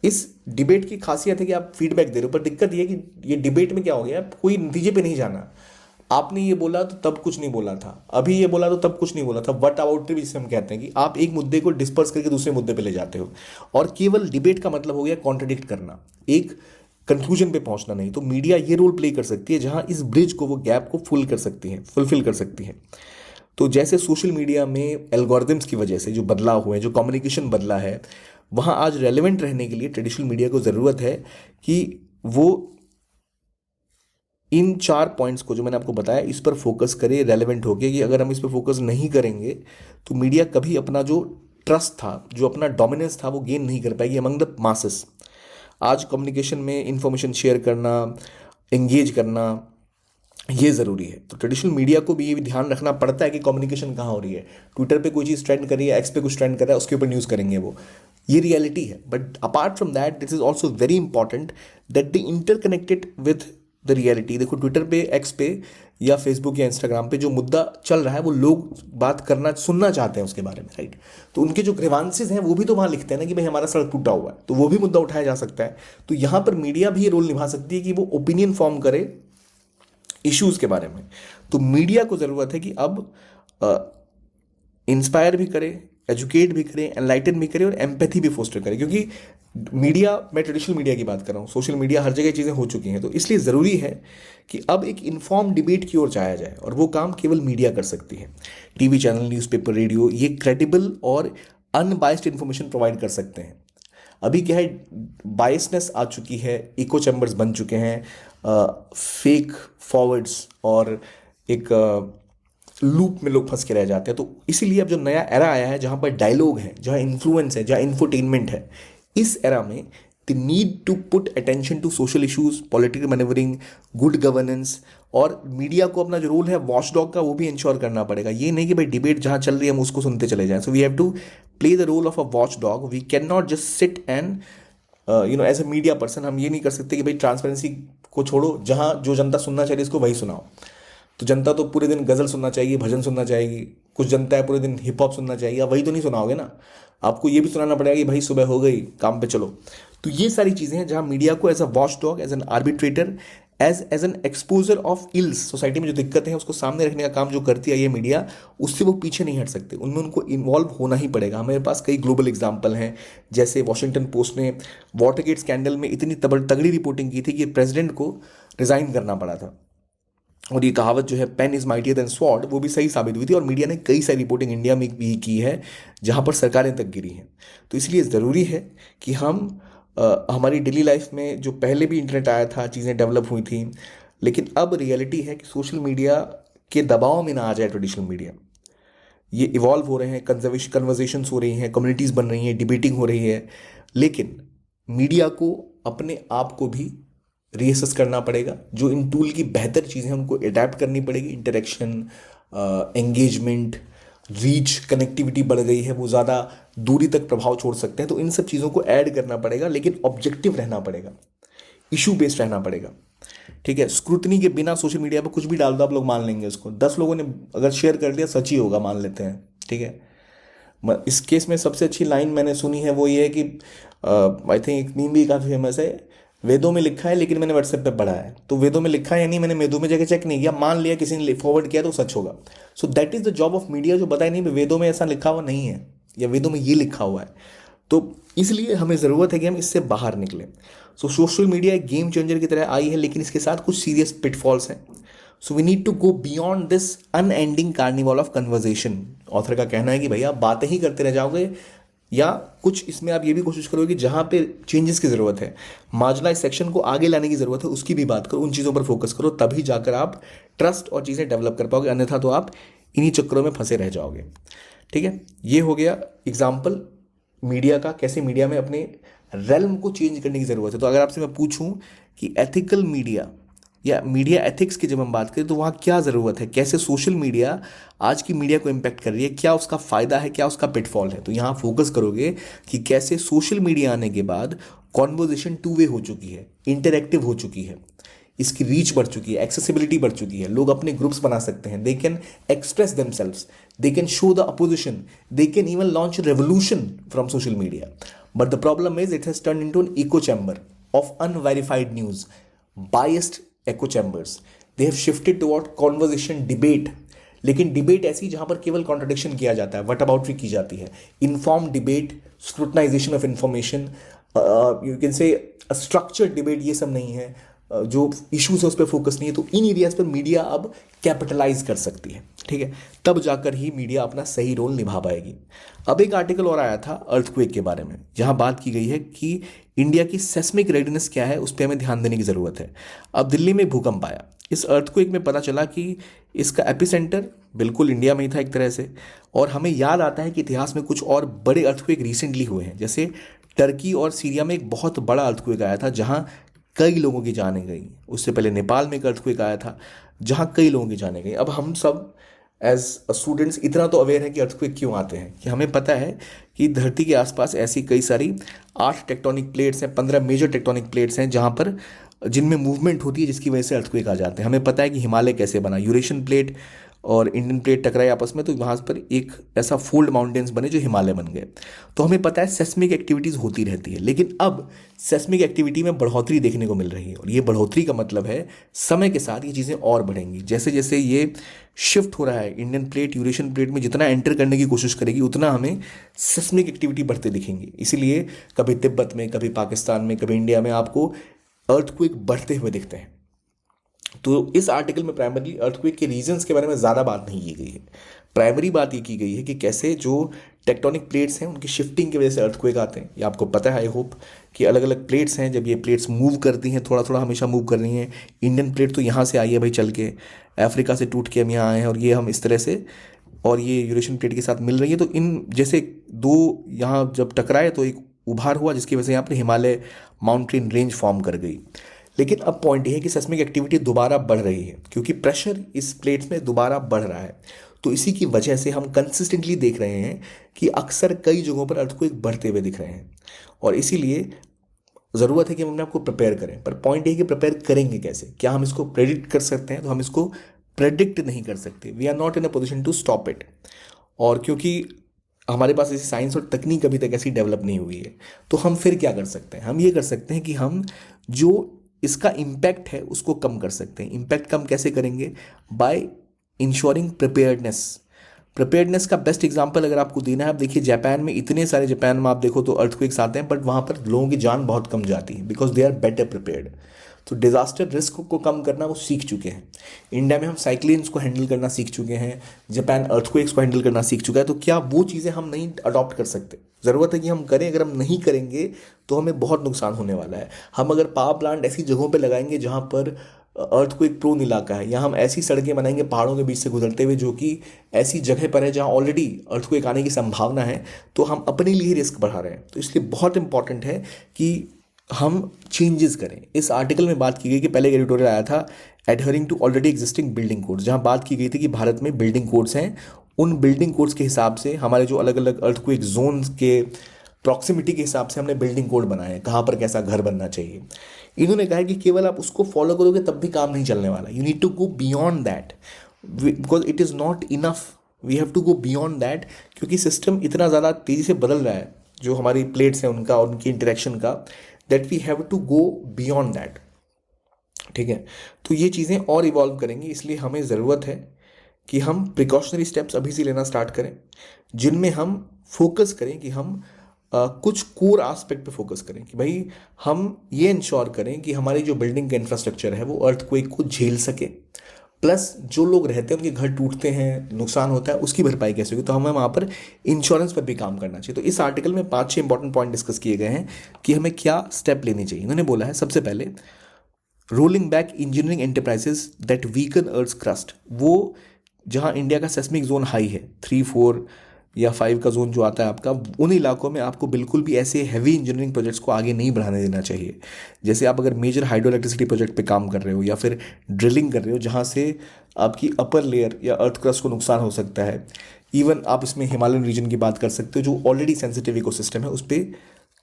इस डिबेट की खासियत है कि आप फीडबैक दे रहे हो। पर दिक्कत ये है कि ये डिबेट में क्या हो गया, कोई नतीजे पे नहीं जाना। आपने ये बोला तो तब कुछ नहीं बोला था, अभी ये बोला तो तब कुछ नहीं बोला था। वट अबाउट जिसे हम कहते हैं कि आप एक मुद्दे को डिस्पर्स करके दूसरे मुद्दे पे ले जाते हो, और केवल डिबेट का मतलब हो गया कॉन्ट्रडिक्ट करना, एक कंक्लूजन पे पहुंचना नहीं। तो मीडिया ये रोल प्ले कर सकती है जहां इस ब्रिज को, वो गैप को फुलफिल कर सकती है। तो जैसे सोशल मीडिया में एल्गोरिदम्स की वजह से जो बदलाव हुए हैं, जो कम्युनिकेशन बदला है, वहाँ आज रेलेवेंट रहने के लिए ट्रेडिशनल मीडिया को ज़रूरत है कि वो इन 4 पॉइंट्स को जो मैंने आपको बताया इस पर फोकस करे रेलेवेंट होके। कि अगर हम इस पर फोकस नहीं करेंगे तो मीडिया कभी अपना जो ट्रस्ट था, जो अपना डोमिनेंस था, वो गेन नहीं कर पाएगी अमंग द मासेस। आज कम्युनिकेशन में इंफॉर्मेशन शेयर करना, एंगेज करना, ये ज़रूरी है। तो ट्रेडिशनल मीडिया को भी ये भी ध्यान रखना पड़ता है कि कम्युनिकेशन कहाँ हो रही है। ट्विटर पे कोई चीज़ ट्रेंड कर रही है, एक्स पे कुछ ट्रेंड कर रहा है, उसके ऊपर न्यूज़ करेंगे वो, ये रियलिटी है। But apart from that this is also very important that they interconnected with the reality. देखो ट्विटर पे, एक्स पे या फेसबुक या इंस्टाग्राम पे जो मुद्दा चल रहा है वो लोग बात करना सुनना चाहते हैं उसके बारे में, राइट। तो उनके जो ग्रीवांसेस हैं वो भी तो वहाँ लिखते हैं ना कि भाई हमारा सड़क टूटा हुआ है, तो वो भी मुद्दा उठाया जा सकता है। तो यहाँ पर मीडिया भी रोल निभा सकती है कि वो ओपिनियन फॉर्म करे इश्यूज के बारे में। तो मीडिया को ज़रूरत है कि अब इंस्पायर भी करे, एजुकेट भी करे, एनलाइटन भी करे और एम्पैथी भी फोस्टर करे। क्योंकि मीडिया, मैं ट्रेडिशनल मीडिया की बात कर रहा हूँ, सोशल मीडिया हर जगह चीज़ें हो चुकी हैं, तो इसलिए ज़रूरी है कि अब एक इन्फॉर्म डिबेट की ओर जाया जाए, और वो काम केवल मीडिया कर सकती है। टीवी चैनल, न्यूज़पेपर, रेडियो, ये क्रेडिबल और अनबाइस्ड इन्फॉर्मेशन प्रोवाइड कर सकते हैं। अभी क्या है, बायसनेस आ चुकी है, इको चैम्बर्स बन चुके हैं, फेक फॉरवर्ड्स और एक लूप में लोग फंस के रह जाते हैं। तो इसीलिए अब जो नया एरा आया है, जहाँ पर डायलॉग है, जहाँ इन्फ्लुएंस है, जहाँ इंफोटेनमेंट है, इस एरा में the need to put attention to social issues, political manoeuvring, good governance, और मीडिया को अपना जो रोल है वॉचडॉग का वो भी इंश्योर करना पड़ेगा। ये नहीं कि भाई डिबेट जहाँ चल रही है हम उसको सुनते चले जाएं। So we have to play the role of a watch dog. We can not just sit and as a media person हम ये नहीं कर सकते कि भाई ट्रांसपेरेंसी को छोड़ो, जहाँ जो जनता सुनना चाहिए इसको वही सुनाओ। तो जनता तो पूरे दिन गज़ल सुनना चाहिए, भजन सुनना चाहिए, कुछ जनता है पूरे दिन हिप हॉप सुनना चाहिए, आप वही तो नहीं सुनाओगे ना। आपको ये भी सुनाना पड़ेगा कि भाई सुबह हो गई, काम पे चलो। तो ये सारी चीज़ें हैं जहाँ मीडिया को as a watch dog, as an arbitrator, as an exposure of ills, society में जो दिक्कतें हैं उसको सामने रखने का काम जो करती है ये मीडिया, उससे वो पीछे नहीं हट सकते, उनमें उनको इन्वॉल्व होना ही पड़ेगा। हमारे पास कई ग्लोबल एग्जाम्पल हैं, जैसे वॉशिंगटन पोस्ट ने वाटरगेट स्कैंडल में इतनी तगड़ी रिपोर्टिंग की थी कि प्रेसिडेंट को रिजाइन करना पड़ा था। और ये कहावत जो है pen is mightier than sword, वो भी सही साबित हुई थी। और मीडिया ने कई सारी रिपोर्टिंग इंडिया में भी की है जहाँ पर सरकारें तक गिरी हैं। तो इसलिए ज़रूरी है कि हम हमारी डेली लाइफ में जो पहले भी इंटरनेट आया था, चीज़ें डेवलप हुई थी, लेकिन अब रियलिटी है कि सोशल मीडिया के दबाव में ना आ जाए ट्रेडिशनल मीडिया। ये इवॉल्व हो रहे हैं, कन्वर्जेशंस हो रही हैं, कम्युनिटीज़ बन रही हैं, डिबेटिंग हो रही है, लेकिन मीडिया को अपने आप को भी रीअसेस करना पड़ेगा। जो इन टूल की बेहतर चीज़ें हैं उनको अडेप्ट करनी पड़ेगी। इंटरेक्शन, एंगेजमेंट, रीच, कनेक्टिविटी बढ़ गई है, वो ज़्यादा दूरी तक प्रभाव छोड़ सकते हैं, तो इन सब चीज़ों को ऐड करना पड़ेगा, लेकिन ऑब्जेक्टिव रहना पड़ेगा, इशू बेस्ड रहना पड़ेगा। ठीक है, स्क्रूटनी के बिना सोशल मीडिया पर कुछ भी डाल दो आप लोग मान लेंगे उसको, 10 लोगों ने अगर शेयर कर दिया सच ही होगा, मान लेते हैं। ठीक है, इस केस में सबसे अच्छी लाइन मैंने सुनी है वो ये है कि आई थिंक एक मीम भी काफ़ी फेमस है, वेदों में लिखा है लेकिन मैंने व्हाट्सएप पे पढ़ा है। तो वेदों में लिखा है यानी मैंने वेदों में जाकर चेक नहीं किया, मान लिया किसी ने फॉरवर्ड किया तो सच होगा। So that is the job of media, जो बताए नहीं वेदों में ऐसा लिखा हुआ नहीं है या वेदों में ये लिखा हुआ है। तो इसलिए हमें ज़रूरत है कि हम इससे बाहर निकलें। सो सोशल मीडिया एक गेम चेंजर की तरह आई है, लेकिन इसके साथ कुछ सीरियस पिटफॉल्स हैं। So we need to go beyond this unending carnival of conversation. Author का कहना है कि भैया बातें ही करते रह जाओगे, या कुछ इसमें आप ये भी कोशिश करोगे कि जहाँ पे चेंजेस की ज़रूरत है, मार्जिनलाइज सेक्शन को आगे लाने की ज़रूरत है, उसकी भी बात करो, उन चीज़ों पर फोकस करो, तभी जाकर आप ट्रस्ट और चीज़ें डेवलप कर पाओगे, अन्यथा तो आप इन्हीं चक्करों में फंसे रह जाओगे। ठीक है, ये हो गया एग्जाम्पल मीडिया का, कैसे मीडिया में अपने रेल्म को चेंज करने की ज़रूरत है। तो अगर आपसे मैं पूछूं कि एथिकल मीडिया या मीडिया एथिक्स की जब हम बात करें तो वहाँ क्या ज़रूरत है, कैसे सोशल मीडिया आज की मीडिया को इम्पैक्ट कर रही है, क्या उसका फ़ायदा है, क्या उसका पिटफॉल है, तो यहाँ फोकस करोगे कि कैसे सोशल मीडिया आने के बाद कॉन्वर्जेशन टू वे हो चुकी है, इंटरेक्टिव हो चुकी है, इसकी रीच बढ़ चुकी है, एक्सेसिबिलिटी बढ़ चुकी है, लोग अपने ग्रुप्स बना सकते हैं, they can express themselves, they can show the opposition, they can even launch revolution from social media. But the problem is it has turn into an echo chamber of unverified news, biased echo chambers. They have shifted toward conversation debate, लेकिन debate ऐसी जहां पर केवल contradiction किया जाता है, what अबाउटरी की जाती है, inform debate, scrutinization of information, you can say structured debate, ये सब नहीं है, जो इश्यूज है उस पर फोकस नहीं है। तो इन एरियाज पर मीडिया अब कैपिटलाइज कर सकती है। ठीक है, तब जाकर ही मीडिया अपना सही रोल निभा पाएगी। अब एक आर्टिकल और आया था अर्थक्वेक के बारे में, जहां बात की गई है कि इंडिया की सेस्मिक रेडीनेस क्या है, उस पर हमें ध्यान देने की ज़रूरत है। अब दिल्ली में भूकंप आया, इस अर्थक्वेक में पता चला कि इसका एपिसेंटर बिल्कुल इंडिया में ही था एक तरह से। और हमें याद आता है कि इतिहास में कुछ और बड़े अर्थक्वेक रिसेंटली हुए हैं, जैसे टर्की और सीरिया में एक बहुत बड़ा अर्थक्वेक आया था, जहां कई लोगों की जानें गई। उससे पहले नेपाल में एक अर्थक्वेक आया था जहाँ कई लोगों की जानें गई। अब हम सब एज स्टूडेंट्स इतना तो अवेयर है कि अर्थक्वेक क्यों आते हैं, कि हमें पता है कि धरती के आसपास ऐसी कई सारी 8 टेक्टोनिक प्लेट्स हैं, 15 मेजर टेक्टोनिक प्लेट्स हैं जहाँ पर जिनमें मूवमेंट होती है, जिसकी वजह से अर्थक्वेक आ जाते हैं। हमें पता है कि हिमालय कैसे बना, यूरेशियन प्लेट और इंडियन प्लेट टकराए आपस में तो वहाँ पर एक ऐसा फोल्ड माउंटेन्स बने जो हिमालय बन गए। तो हमें पता है सेस्मिक एक्टिविटीज़ होती रहती है, लेकिन अब सेस्मिक एक्टिविटी में बढ़ोतरी देखने को मिल रही है। और ये बढ़ोतरी का मतलब है समय के साथ ये चीज़ें और बढ़ेंगी। जैसे जैसे ये शिफ्ट हो रहा है, इंडियन प्लेट यूरेशियन प्लेट में जितना एंटर करने की कोशिश करेगी उतना हमें सेस्मिक एक्टिविटी बढ़ते दिखेंगी। इसीलिए कभी तिब्बत में, कभी पाकिस्तान में, कभी इंडिया में आपको अर्थक्वेक बढ़ते हुए दिखते हैं। तो इस आर्टिकल में प्राइमरी अर्थक्वेक के रीजंस के बारे में ज़्यादा बात नहीं की गई है। प्राइमरी बात ये की गई है कि कैसे जो टेक्टोनिक प्लेट्स हैं उनकी शिफ्टिंग की वजह से अर्थक्वेक आते हैं। ये आपको पता है आई होप कि अलग अलग प्लेट्स हैं, जब ये प्लेट्स मूव करती हैं थोड़ा थोड़ा हमेशा मूव कर रही हैं। इंडियन प्लेट तो यहाँ से आई है भाई चल के, अफ्रीका से टूट के हम यहाँ आए हैं और ये हम इस तरह से, और ये यूरेशियन प्लेट के साथ मिल रही है। तो इन जैसे दो यहाँ जब टकराए तो एक उभार हुआ जिसकी वजह से यहाँ पर हिमालय माउंटेन रेंज फॉर्म कर गई। लेकिन अब पॉइंट ये है कि सेस्मिक एक्टिविटी दोबारा बढ़ रही है क्योंकि प्रेशर इस प्लेट्स में दोबारा बढ़ रहा है। तो इसी की वजह से हम कंसिस्टेंटली देख रहे हैं कि अक्सर कई जगहों पर अर्थक्वेक बढ़ते हुए दिख रहे हैं। और इसीलिए ज़रूरत है कि हम अपने आपको प्रिपेयर करें। पर पॉइंट ये कि प्रिपेयर करेंगे कैसे? क्या हम इसको प्रेडिक्ट कर सकते हैं? तो हम इसको प्रेडिक्ट नहीं कर सकते। We are not in a position to stop it. और क्योंकि हमारे पास ऐसी साइंस और तकनीक अभी तक ऐसी डेवलप नहीं हुई है, तो हम फिर क्या कर सकते हैं? हम ये कर सकते हैं कि हम जो इसका इम्पैक्ट है उसको कम कर सकते हैं। इम्पैक्ट कम कैसे करेंगे? By ensuring preparedness. प्रिपेयर्डनेस का बेस्ट एग्जांपल अगर आपको देना है, आप देखिए जापान में इतने सारे, जापान में आप देखो तो अर्थक्वेक्स आते हैं बट वहाँ पर लोगों की जान बहुत कम जाती है because they are better prepared. तो डिजास्टर रिस्क को कम करना वो सीख चुके हैं। इंडिया में हम साइक्लोन्स को हैंडल करना सीख चुके हैं, जापान अर्थक्वेक्स को हैंडल करना सीख चुका है। तो क्या वो चीज़ें हम नहीं अडॉप्ट कर सकते? ज़रूरत है कि हम करें। अगर हम नहीं करेंगे तो हमें बहुत नुकसान होने वाला है। हम अगर पावर प्लांट ऐसी जगहों पे लगाएंगे जहाँ पर अर्थक्वेक प्रोन इलाका है, या हम ऐसी सड़कें बनाएंगे पहाड़ों के बीच से गुजरते हुए जो कि ऐसी जगह पर है जहाँ ऑलरेडी अर्थक्वेक आने की संभावना है, तो हम अपने लिए रिस्क बढ़ा रहे हैं। तो इसलिए बहुत इंपॉर्टेंट है कि हम चेंजेस करें। इस आर्टिकल में बात की गई कि पहले एडिटोरियल आया था adhering to already existing building codes, जहाँ बात की गई थी कि भारत में बिल्डिंग कोड्स हैं, उन बिल्डिंग कोड्स के हिसाब से हमारे जो अलग अलग अर्थक्वेक जोन्स के प्रॉक्सिमिटी के हिसाब से हमने बिल्डिंग कोड बनाए हैं, कहाँ पर कैसा घर बनना चाहिए। इन्होंने कहा है कि केवल आप उसको फॉलो करोगे तब भी काम नहीं चलने वाला। You need to go beyond that because it is not enough. We have to go beyond that क्योंकि सिस्टम इतना ज़्यादा तेज़ी से बदल रहा है, जो हमारी प्लेट्स हैं उनका और उनकी इंटरेक्शन का, that we have to go beyond that. ठीक है, तो ये चीज़ें और इवॉल्व करेंगी। इसलिए हमें ज़रूरत है कि हम प्रिकॉशनरी स्टेप्स अभी से लेना स्टार्ट करें, जिनमें हम फोकस करें कि हम कुछ कोर एस्पेक्ट पे फोकस करें कि भाई हम ये इंश्योर करें कि हमारी जो बिल्डिंग का इंफ्रास्ट्रक्चर है वो अर्थक्वेक को झेल सके, प्लस जो लोग रहते हैं उनके घर टूटते हैं, नुकसान होता है, उसकी भरपाई कैसे होगी। तो हमें वहाँ पर इंश्योरेंस पर भी काम करना चाहिए। तो इस आर्टिकल में 5-6 इंपॉर्टेंट पॉइंट डिस्कस किए गए हैं कि हमें क्या स्टेप लेने चाहिए। इन्होंने बोला है सबसे पहले rolling back engineering enterprises that weaken earth crust. वो जहाँ इंडिया का सेस्मिक जोन हाई है, 3, 4 या 5 का जोन जो आता है आपका, उन इलाकों में आपको बिल्कुल भी ऐसे हैवी इंजीनियरिंग प्रोजेक्ट्स को आगे नहीं बढ़ाने देना चाहिए। जैसे आप अगर मेजर हाइड्रो इलेक्ट्रिसिटी प्रोजेक्ट पे काम कर रहे हो या फिर ड्रिलिंग कर रहे हो जहाँ से आपकी अपर लेयर या अर्थ क्रस्ट को नुकसान हो सकता है। इवन आप इसमें हिमालयन रीजन की बात कर सकते हो जो ऑलरेडी सेंसिटिव इकोसिस्टम है, उस पर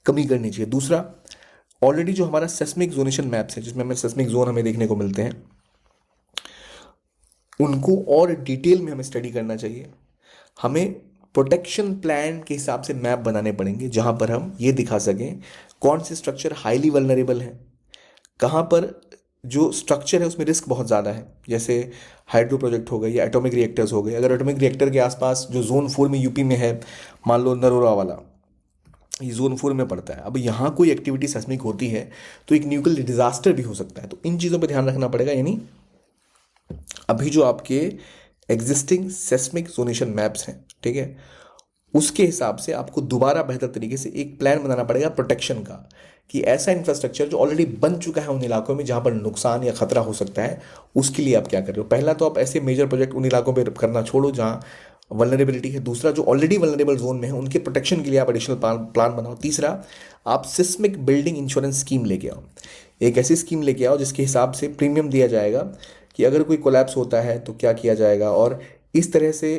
कमी करनी चाहिए। दूसरा, ऑलरेडी जो हमारा सेस्मिक जोनेशन मैप्स है जिसमें हमें सेस्मिक जोन हमें देखने को मिलते हैं, उनको और डिटेल में हमें स्टडी करना चाहिए। हमें प्रोटेक्शन प्लान के हिसाब से मैप बनाने पड़ेंगे जहाँ पर हम ये दिखा सकें कौन से स्ट्रक्चर हाईली वल्नरेबल हैं, कहाँ पर जो स्ट्रक्चर है उसमें रिस्क बहुत ज़्यादा है, जैसे हाइड्रो प्रोजेक्ट हो गए या एटॉमिक रिएक्टर्स हो गए। अगर एटॉमिक रिएक्टर के आसपास जो जोन 4 में यूपी में है, मान लो नरोरा वाला, ये जोन 4 में पड़ता है, अब यहाँ कोई एक्टिविटी सेस्मिक होती है तो एक न्यूक्लियर डिजास्टर भी हो सकता है। तो इन चीज़ों पर ध्यान रखना पड़ेगा। यानी अभी जो आपके एग्जिस्टिंग सेस्मिक जोनेशन मैप्स हैं, ठीक है, उसके हिसाब से आपको दोबारा बेहतर तरीके से एक प्लान बनाना पड़ेगा प्रोटेक्शन का, कि ऐसा इंफ्रास्ट्रक्चर जो ऑलरेडी बन चुका है उन इलाकों में जहाँ पर नुकसान या खतरा हो सकता है, उसके लिए आप क्या कर रहे हो। पहला तो आप ऐसे मेजर प्रोजेक्ट उन इलाकों पर करना छोड़ो जहाँ वल्नरेबिलिटी है। दूसरा, जो ऑलरेडी वल्नरेबल जोन में है उनके प्रोटेक्शन के लिए आप एडिशनल प्लान बनाओ। तीसरा, आप सिस्मिक बिल्डिंग इंश्योरेंस स्कीम लेके आओ। एक ऐसी स्कीम लेके आओ जिसके हिसाब से प्रीमियम दिया जाएगा कि अगर कोई कोलैप्स होता है तो क्या किया जाएगा, और इस तरह से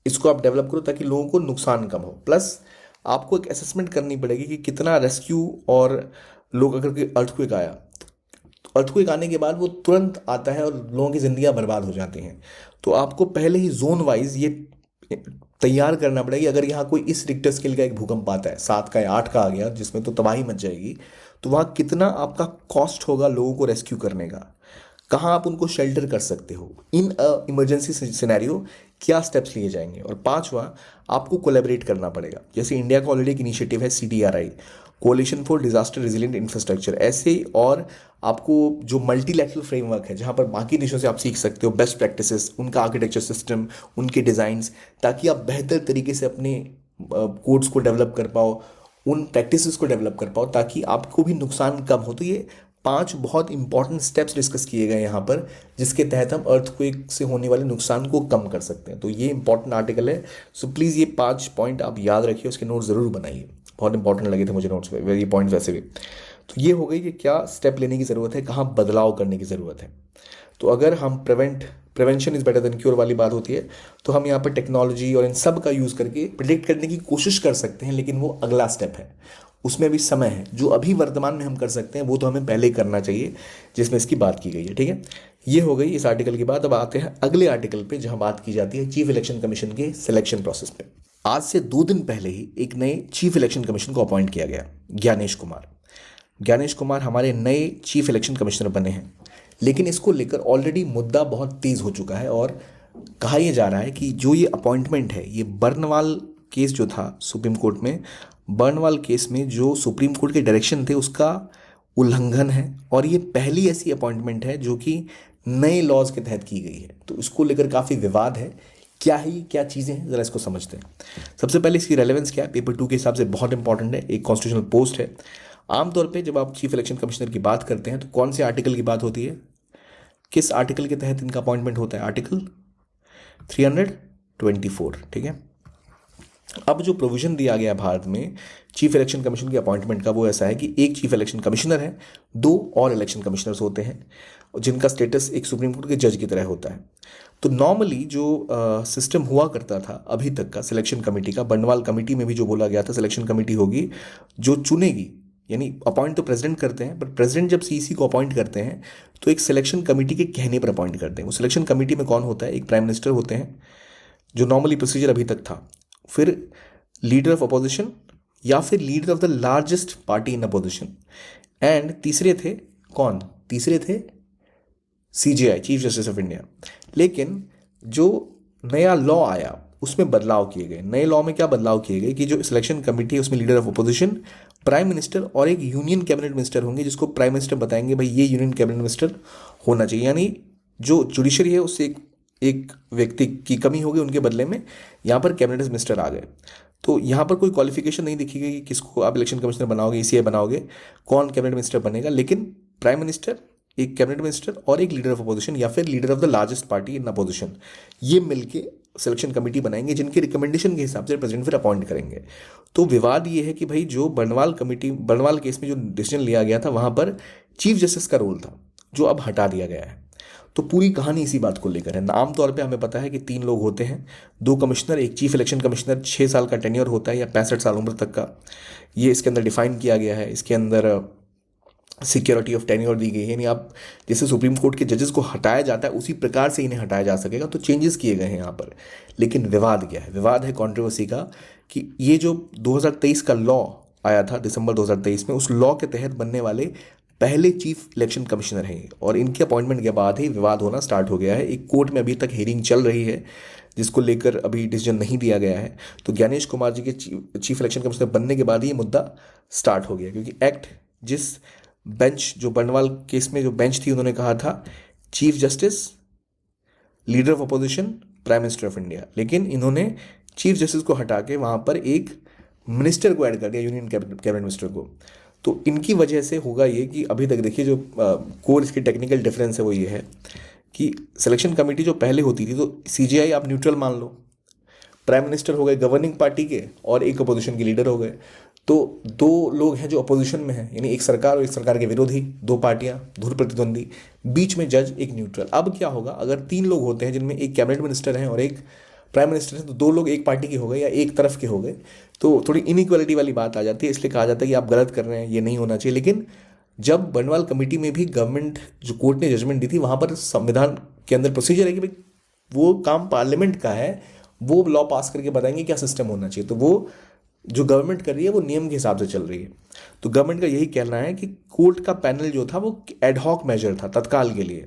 इसको आप डेवलप करो ताकि लोगों को नुकसान कम हो। प्लस आपको एक असेसमेंट करनी पड़ेगी कि कितना रेस्क्यू, और लोग अगर कोई अर्थक्वेक आया, तो अर्थक्वेक आने के बाद वो तुरंत आता है और लोगों की ज़िंदगियां बर्बाद हो जाती हैं। तो आपको पहले ही जोन वाइज ये तैयार करना पड़ेगा कि अगर यहाँ कोई इस रिक्टर स्केल का एक भूकंप आता है, 7 का या 8 का आ गया, जिसमें तो तबाही मच जाएगी, तो वहाँ कितना आपका कॉस्ट होगा लोगों को रेस्क्यू करने का, कहाँ आप उनको शेल्टर कर सकते हो, इन इमरजेंसी सिनेरियो क्या स्टेप्स लिए जाएंगे। और पांचवा, आपको कोलैबोरेट करना पड़ेगा। जैसे इंडिया का ऑलरेडी एक इनिशिएटिव है CDRI, कोalition for disaster resilient infrastructure, ऐसे और आपको जो मल्टीलैटरल फ्रेमवर्क है जहाँ पर बाकी देशों से आप सीख सकते हो बेस्ट प्रैक्टिसेस, उनका आर्किटेक्चर सिस्टम, उनके डिज़ाइंस, ताकि आप बेहतर तरीके से अपने कोड्स को डेवलप कर पाओ, उन प्रैक्टिसेस को डेवलप कर पाओ, ताकि आपको भी नुकसान कम हो। तो ये 5 बहुत इंपॉर्टेंट स्टेप्स डिस्कस किए गए यहाँ पर, जिसके तहत हम अर्थक्वेक से होने वाले नुकसान को कम कर सकते हैं। तो ये इंपॉर्टेंट आर्टिकल है। सो प्लीज़ ये 5 पॉइंट आप याद रखिए, उसके नोट ज़रूर बनाइए, बहुत इंपॉर्टेंट लगे थे मुझे नोट्स पे ये पॉइंट्स वैसे भी। तो ये हो गई कि क्या स्टेप लेने की ज़रूरत है, कहाँ बदलाव करने की ज़रूरत है। तो अगर हम prevention is better than cure वाली बात होती है, तो हम यहाँ पर टेक्नोलॉजी और इन सब का यूज़ करके प्रिडिक्ट करने की कोशिश कर सकते हैं, लेकिन वो अगला स्टेप है, उसमें भी समय है। जो अभी वर्तमान में हम कर सकते हैं वो तो हमें पहले ही करना चाहिए, जिसमें इसकी बात की गई है। ठीक है, ये हो गई इस आर्टिकल की बात। अब आते हैं अगले आर्टिकल पे, जहां बात की जाती है चीफ इलेक्शन कमीशन के सिलेक्शन प्रोसेस पे। आज से 2 दिन पहले ही एक नए चीफ इलेक्शन कमीशन को अपॉइंट किया गया, ज्ञानेश कुमार। ज्ञानेश कुमार हमारे नए चीफ इलेक्शन कमिश्नर बने हैं, लेकिन इसको लेकर ऑलरेडी मुद्दा बहुत तेज हो चुका है, और कहा यह जा रहा है कि जो ये अपॉइंटमेंट है, ये बर्नवाल केस जो था सुप्रीम कोर्ट में, बर्नवाल केस में जो सुप्रीम कोर्ट के डायरेक्शन थे उसका उल्लंघन है, और ये पहली ऐसी अपॉइंटमेंट है जो कि नए लॉज के तहत की गई है। तो इसको लेकर काफ़ी विवाद है। क्या है, क्या चीज़ें हैं, ज़रा इसको समझते हैं। सबसे पहले इसकी रेलेवेंस क्या है, पेपर 2 के हिसाब से बहुत इंपॉर्टेंट है, एक कॉन्स्टिट्यूशनल पोस्ट है। आमतौर पे जब आप चीफ इलेक्शन कमिश्नर की बात करते हैं तो कौन से आर्टिकल की बात होती है, किस आर्टिकल के तहत इनका अपॉइंटमेंट होता है, आर्टिकल 324। ठीक है, अब जो प्रोविजन दिया गया भारत में चीफ इलेक्शन कमीशन के अपॉइंटमेंट का, वो ऐसा है कि एक चीफ इलेक्शन कमिश्नर है, 2 और इलेक्शन कमिश्नर्स होते हैं, जिनका स्टेटस एक सुप्रीम कोर्ट के जज की तरह होता है। तो नॉर्मली जो सिस्टम हुआ करता था अभी तक का सिलेक्शन कमेटी का, बंडवाल कमेटी में भी जो बोला गया था सिलेक्शन कमेटी होगी जो चुनेगी, यानी अपॉइंट तो प्रेसिडेंट करते हैं, बट प्रेसिडेंट जब सीसी को अपॉइंट करते हैं तो एक सिलेक्शन कमेटी के कहने पर अपॉइंट करते हैं। वो सिलेक्शन कमेटी में कौन होता है, एक प्राइम मिनिस्टर होते हैं, जो नॉर्मली प्रोसीजर अभी तक था, फिर लीडर ऑफ अपोजिशन या फिर leader of the largest party in opposition, and तीसरे थे कौन, तीसरे थे CJI, chief justice of India. लेकिन जो नया लॉ आया उसमें बदलाव किए गए। नए लॉ में क्या बदलाव किए गए कि जो सिलेक्शन कमेटी है उसमें leader of opposition, prime minister और एक यूनियन कैबिनेट मिनिस्टर होंगे, जिसको प्राइम मिनिस्टर बताएंगे भाई ये यूनियन कैबिनेट मिनिस्टर होना चाहिए। यानी जो जुडिशरी है उससे एक व्यक्ति की कमी होगी, उनके बदले में यहाँ पर कैबिनेट मिनिस्टर आ गए। तो यहाँ पर कोई क्वालिफिकेशन नहीं दिखी गई कि किसको आप इलेक्शन कमिश्नर बनाओगे, ECI बनाओगे, कौन कैबिनेट मिनिस्टर बनेगा, लेकिन प्राइम मिनिस्टर, एक कैबिनेट मिनिस्टर और एक लीडर ऑफ अपोजिशन या फिर leader of the largest party in opposition, ये मिलके सिलेक्शन कमेटी बनाएंगे, जिनके रिकमेंडेशन के हिसाब से प्रेसिडेंट फिर अपॉइंट करेंगे। तो विवाद ये है कि भाई जो बर्नवाल केस में जो डिसीजन लिया गया था वहाँ पर चीफ जस्टिस का रोल था, जो अब हटा दिया गया है। तो पूरी कहानी इसी बात को लेकर है। आमतौर पे हमें पता है कि 3 लोग होते हैं, 2 कमिश्नर, एक चीफ इलेक्शन कमिश्नर, 6 साल का टेन्योर होता है या 65 साल उम्र तक का, ये इसके अंदर डिफाइन किया गया है। इसके अंदर सिक्योरिटी ऑफ टेन्योर दी गई है, यानी आप जैसे सुप्रीम कोर्ट के जजेस को हटाया जाता है उसी प्रकार से इन्हें हटाया जा सकेगा। तो चेंजेस किए गए हैं यहाँ पर। लेकिन विवाद क्या है, विवाद है कंट्रोवर्सी का, कि ये जो 2023 का लॉ आया था दिसंबर 2023 में, उस लॉ के तहत बनने वाले पहले चीफ इलेक्शन कमिश्नर हैं, और इनके अपॉइंटमेंट के बाद ही विवाद होना स्टार्ट हो गया है। एक कोर्ट में अभी तक हियरिंग चल रही है, जिसको लेकर अभी डिसीजन नहीं दिया गया है। तो ज्ञानेश कुमार जी के चीफ इलेक्शन कमिश्नर बनने के बाद ही ये मुद्दा स्टार्ट हो गया, क्योंकि एक्ट जिस बेंच, जो बर्नवाल केस में जो बेंच थी, उन्होंने कहा था chief justice, leader of opposition, prime minister of India, लेकिन इन्होंने चीफ जस्टिस को हटा के वहाँ पर एक मिनिस्टर को ऐड कर दिया, यूनियन कैबिनेट मिनिस्टर को। तो इनकी वजह से होगा ये कि अभी तक देखिए जो कोर इसकी टेक्निकल डिफरेंस है वो ये है कि सिलेक्शन कमेटी जो पहले होती थी, तो CJI आप न्यूट्रल मान लो, प्राइम मिनिस्टर हो गए गवर्निंग पार्टी के और एक अपोजिशन के लीडर हो गए। तो दो लोग हैं जो अपोजिशन में हैं, यानी एक सरकार और एक सरकार के विरोधी, दो पार्टियां, धुर प्रतिद्वंदी, बीच में जज, एक न्यूट्रल। अब क्या होगा अगर तीन लोग होते हैं जिनमें एक कैबिनेट मिनिस्टर है और एक प्राइम मिनिस्टर है, तो दो लोग एक पार्टी के हो गए या एक तरफ के हो गए, तो थोड़ी इनइक्वालिटी वाली बात आ जाती है। इसलिए कहा जाता है कि आप गलत कर रहे हैं, ये नहीं होना चाहिए। लेकिन जब बर्नवाल कमेटी में भी गवर्नमेंट, जो कोर्ट ने जजमेंट दी थी, वहां पर संविधान के अंदर प्रोसीजर है कि भाई वो काम पार्लियामेंट का है, वो लॉ पास करके बताएंगे क्या सिस्टम होना चाहिए। तो वो जो गवर्नमेंट कर रही है वो नियम के हिसाब से चल रही है। तो गवर्नमेंट का यही कहना है कि कोर्ट का पैनल जो था वो एडहॉक मेजर था, तत्काल के लिए,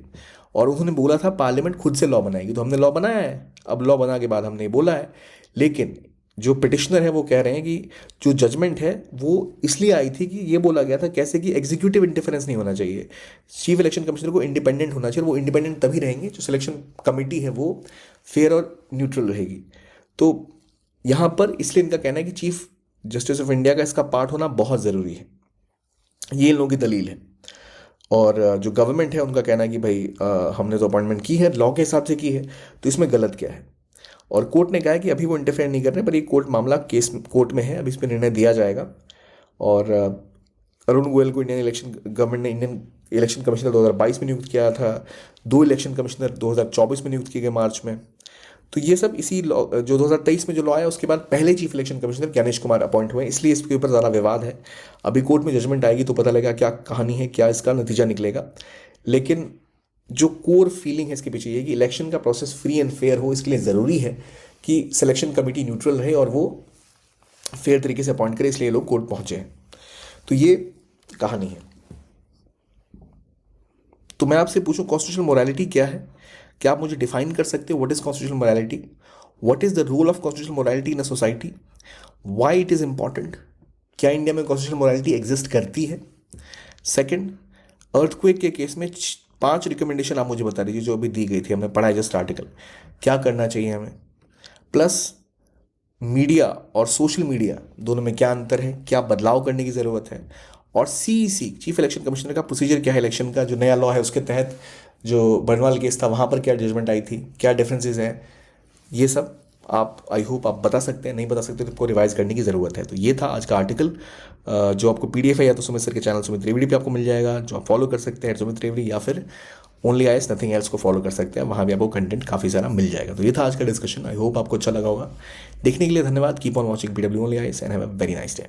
और उन्होंने बोला था पार्लियामेंट खुद से लॉ बनाएगी। तो हमने लॉ बनाया है, अब लॉ बना के बाद हमने ये बोला है। लेकिन जो पिटिशनर है वो कह रहे हैं कि जो जजमेंट है वो इसलिए आई थी कि ये बोला गया था कैसे कि एग्जीक्यूटिव इंटरफेरेंस नहीं होना चाहिए, चीफ इलेक्शन कमिश्नर को इंडिपेंडेंट होना चाहिए। वो इंडिपेंडेंट तभी रहेंगे जो सिलेक्शन कमेटी है वो फेयर और न्यूट्रल रहेगी। तो यहाँ पर इसलिए इनका कहना है कि चीफ जस्टिस ऑफ इंडिया का इसका पार्ट होना बहुत ज़रूरी है, ये इन लोगों की दलील है। और जो गवर्नमेंट है उनका कहना है कि भाई हमने तो अपॉइंटमेंट की है, लॉ के हिसाब से की है, तो इसमें गलत क्या है। और कोर्ट ने कहा है कि अभी वो इंटरफेयर नहीं कर रहे, पर ये कोर्ट मामला केस कोर्ट में है, अभी इस पर निर्णय दिया जाएगा। और अरुण गोयल को इंडियन इलेक्शन गवर्नमेंट ने इंडियन इलेक्शन कमिश्नर 2022 में नियुक्त किया था, दो इलेक्शन कमिश्नर 2024 में नियुक्त किए गए मार्च में। तो ये सब इसी लॉ, जो 2023 में जो लॉ आया उसके बाद पहले chief election commissioner Gyanesh Kumar appoint हुए, इसलिए इसके ऊपर ज़्यादा विवाद है। अभी कोर्ट में जजमेंट आएगी तो पता लगेगा क्या कहानी है, क्या इसका नतीजा निकलेगा। लेकिन जो कोर फीलिंग है इसके पीछे ये कि इलेक्शन का प्रोसेस फ्री एंड फेयर हो, इसके लिए ज़रूरी है कि सिलेक्शन कमेटी न्यूट्रल रहे और वो फेयर तरीके से अपॉइंट करे, इसलिए लोग कोर्ट पहुंचे हैं। तो ये कहानी है। तो मैं आपसे पूछूं कॉन्स्टिट्यूशनल मोरालिटी क्या है? क्या आप मुझे डिफाइन कर सकते हो what is constitutional morality? What is the role of constitutional morality in a society? Why it is important? क्या इंडिया में कॉन्स्टिट्यूशनल मोरालिटी एग्जिस्ट करती है? सेकंड, अर्थक्वेक के केस में 5 रिकमेंडेशन आप मुझे बता दीजिए जो अभी दी गई थी, हमने पढ़ा है जस्ट आर्टिकल, क्या करना चाहिए हमें। प्लस मीडिया और सोशल मीडिया दोनों में क्या अंतर है, क्या बदलाव करने की ज़रूरत है। और सीईसी चीफ इलेक्शन कमिश्नर का प्रोसीजर क्या है इलेक्शन का, जो नया लॉ है उसके तहत जो बर्नवाल केस था वहाँ पर क्या जजमेंट आई थी, क्या डिफरेंसेस हैं, ये सब आप आई होप आप बता सकते हैं। नहीं बता सकते तो आपको रिवाइज करने की ज़रूरत है। तो ये था आज का आर्टिकल, जो आपको पीडीएफ है या तो सुमित सर के चैनल सुमित रेवड़ी पे आपको मिल जाएगा, जो आप फॉलो कर सकते हैं सुमित रेवड़ी, या फिर ओनली आईएएस नथिंग एल्स को फॉलो कर सकते हैं, वहाँ भी आपको कंटेंट काफ़ी सारा मिल जाएगा। तो ये था आज का डिस्कशन, आई होप आपको अच्छा लगा होगा। देखने के लिए धन्यवाद। Keep on watching PW only IAS and have a very nice day.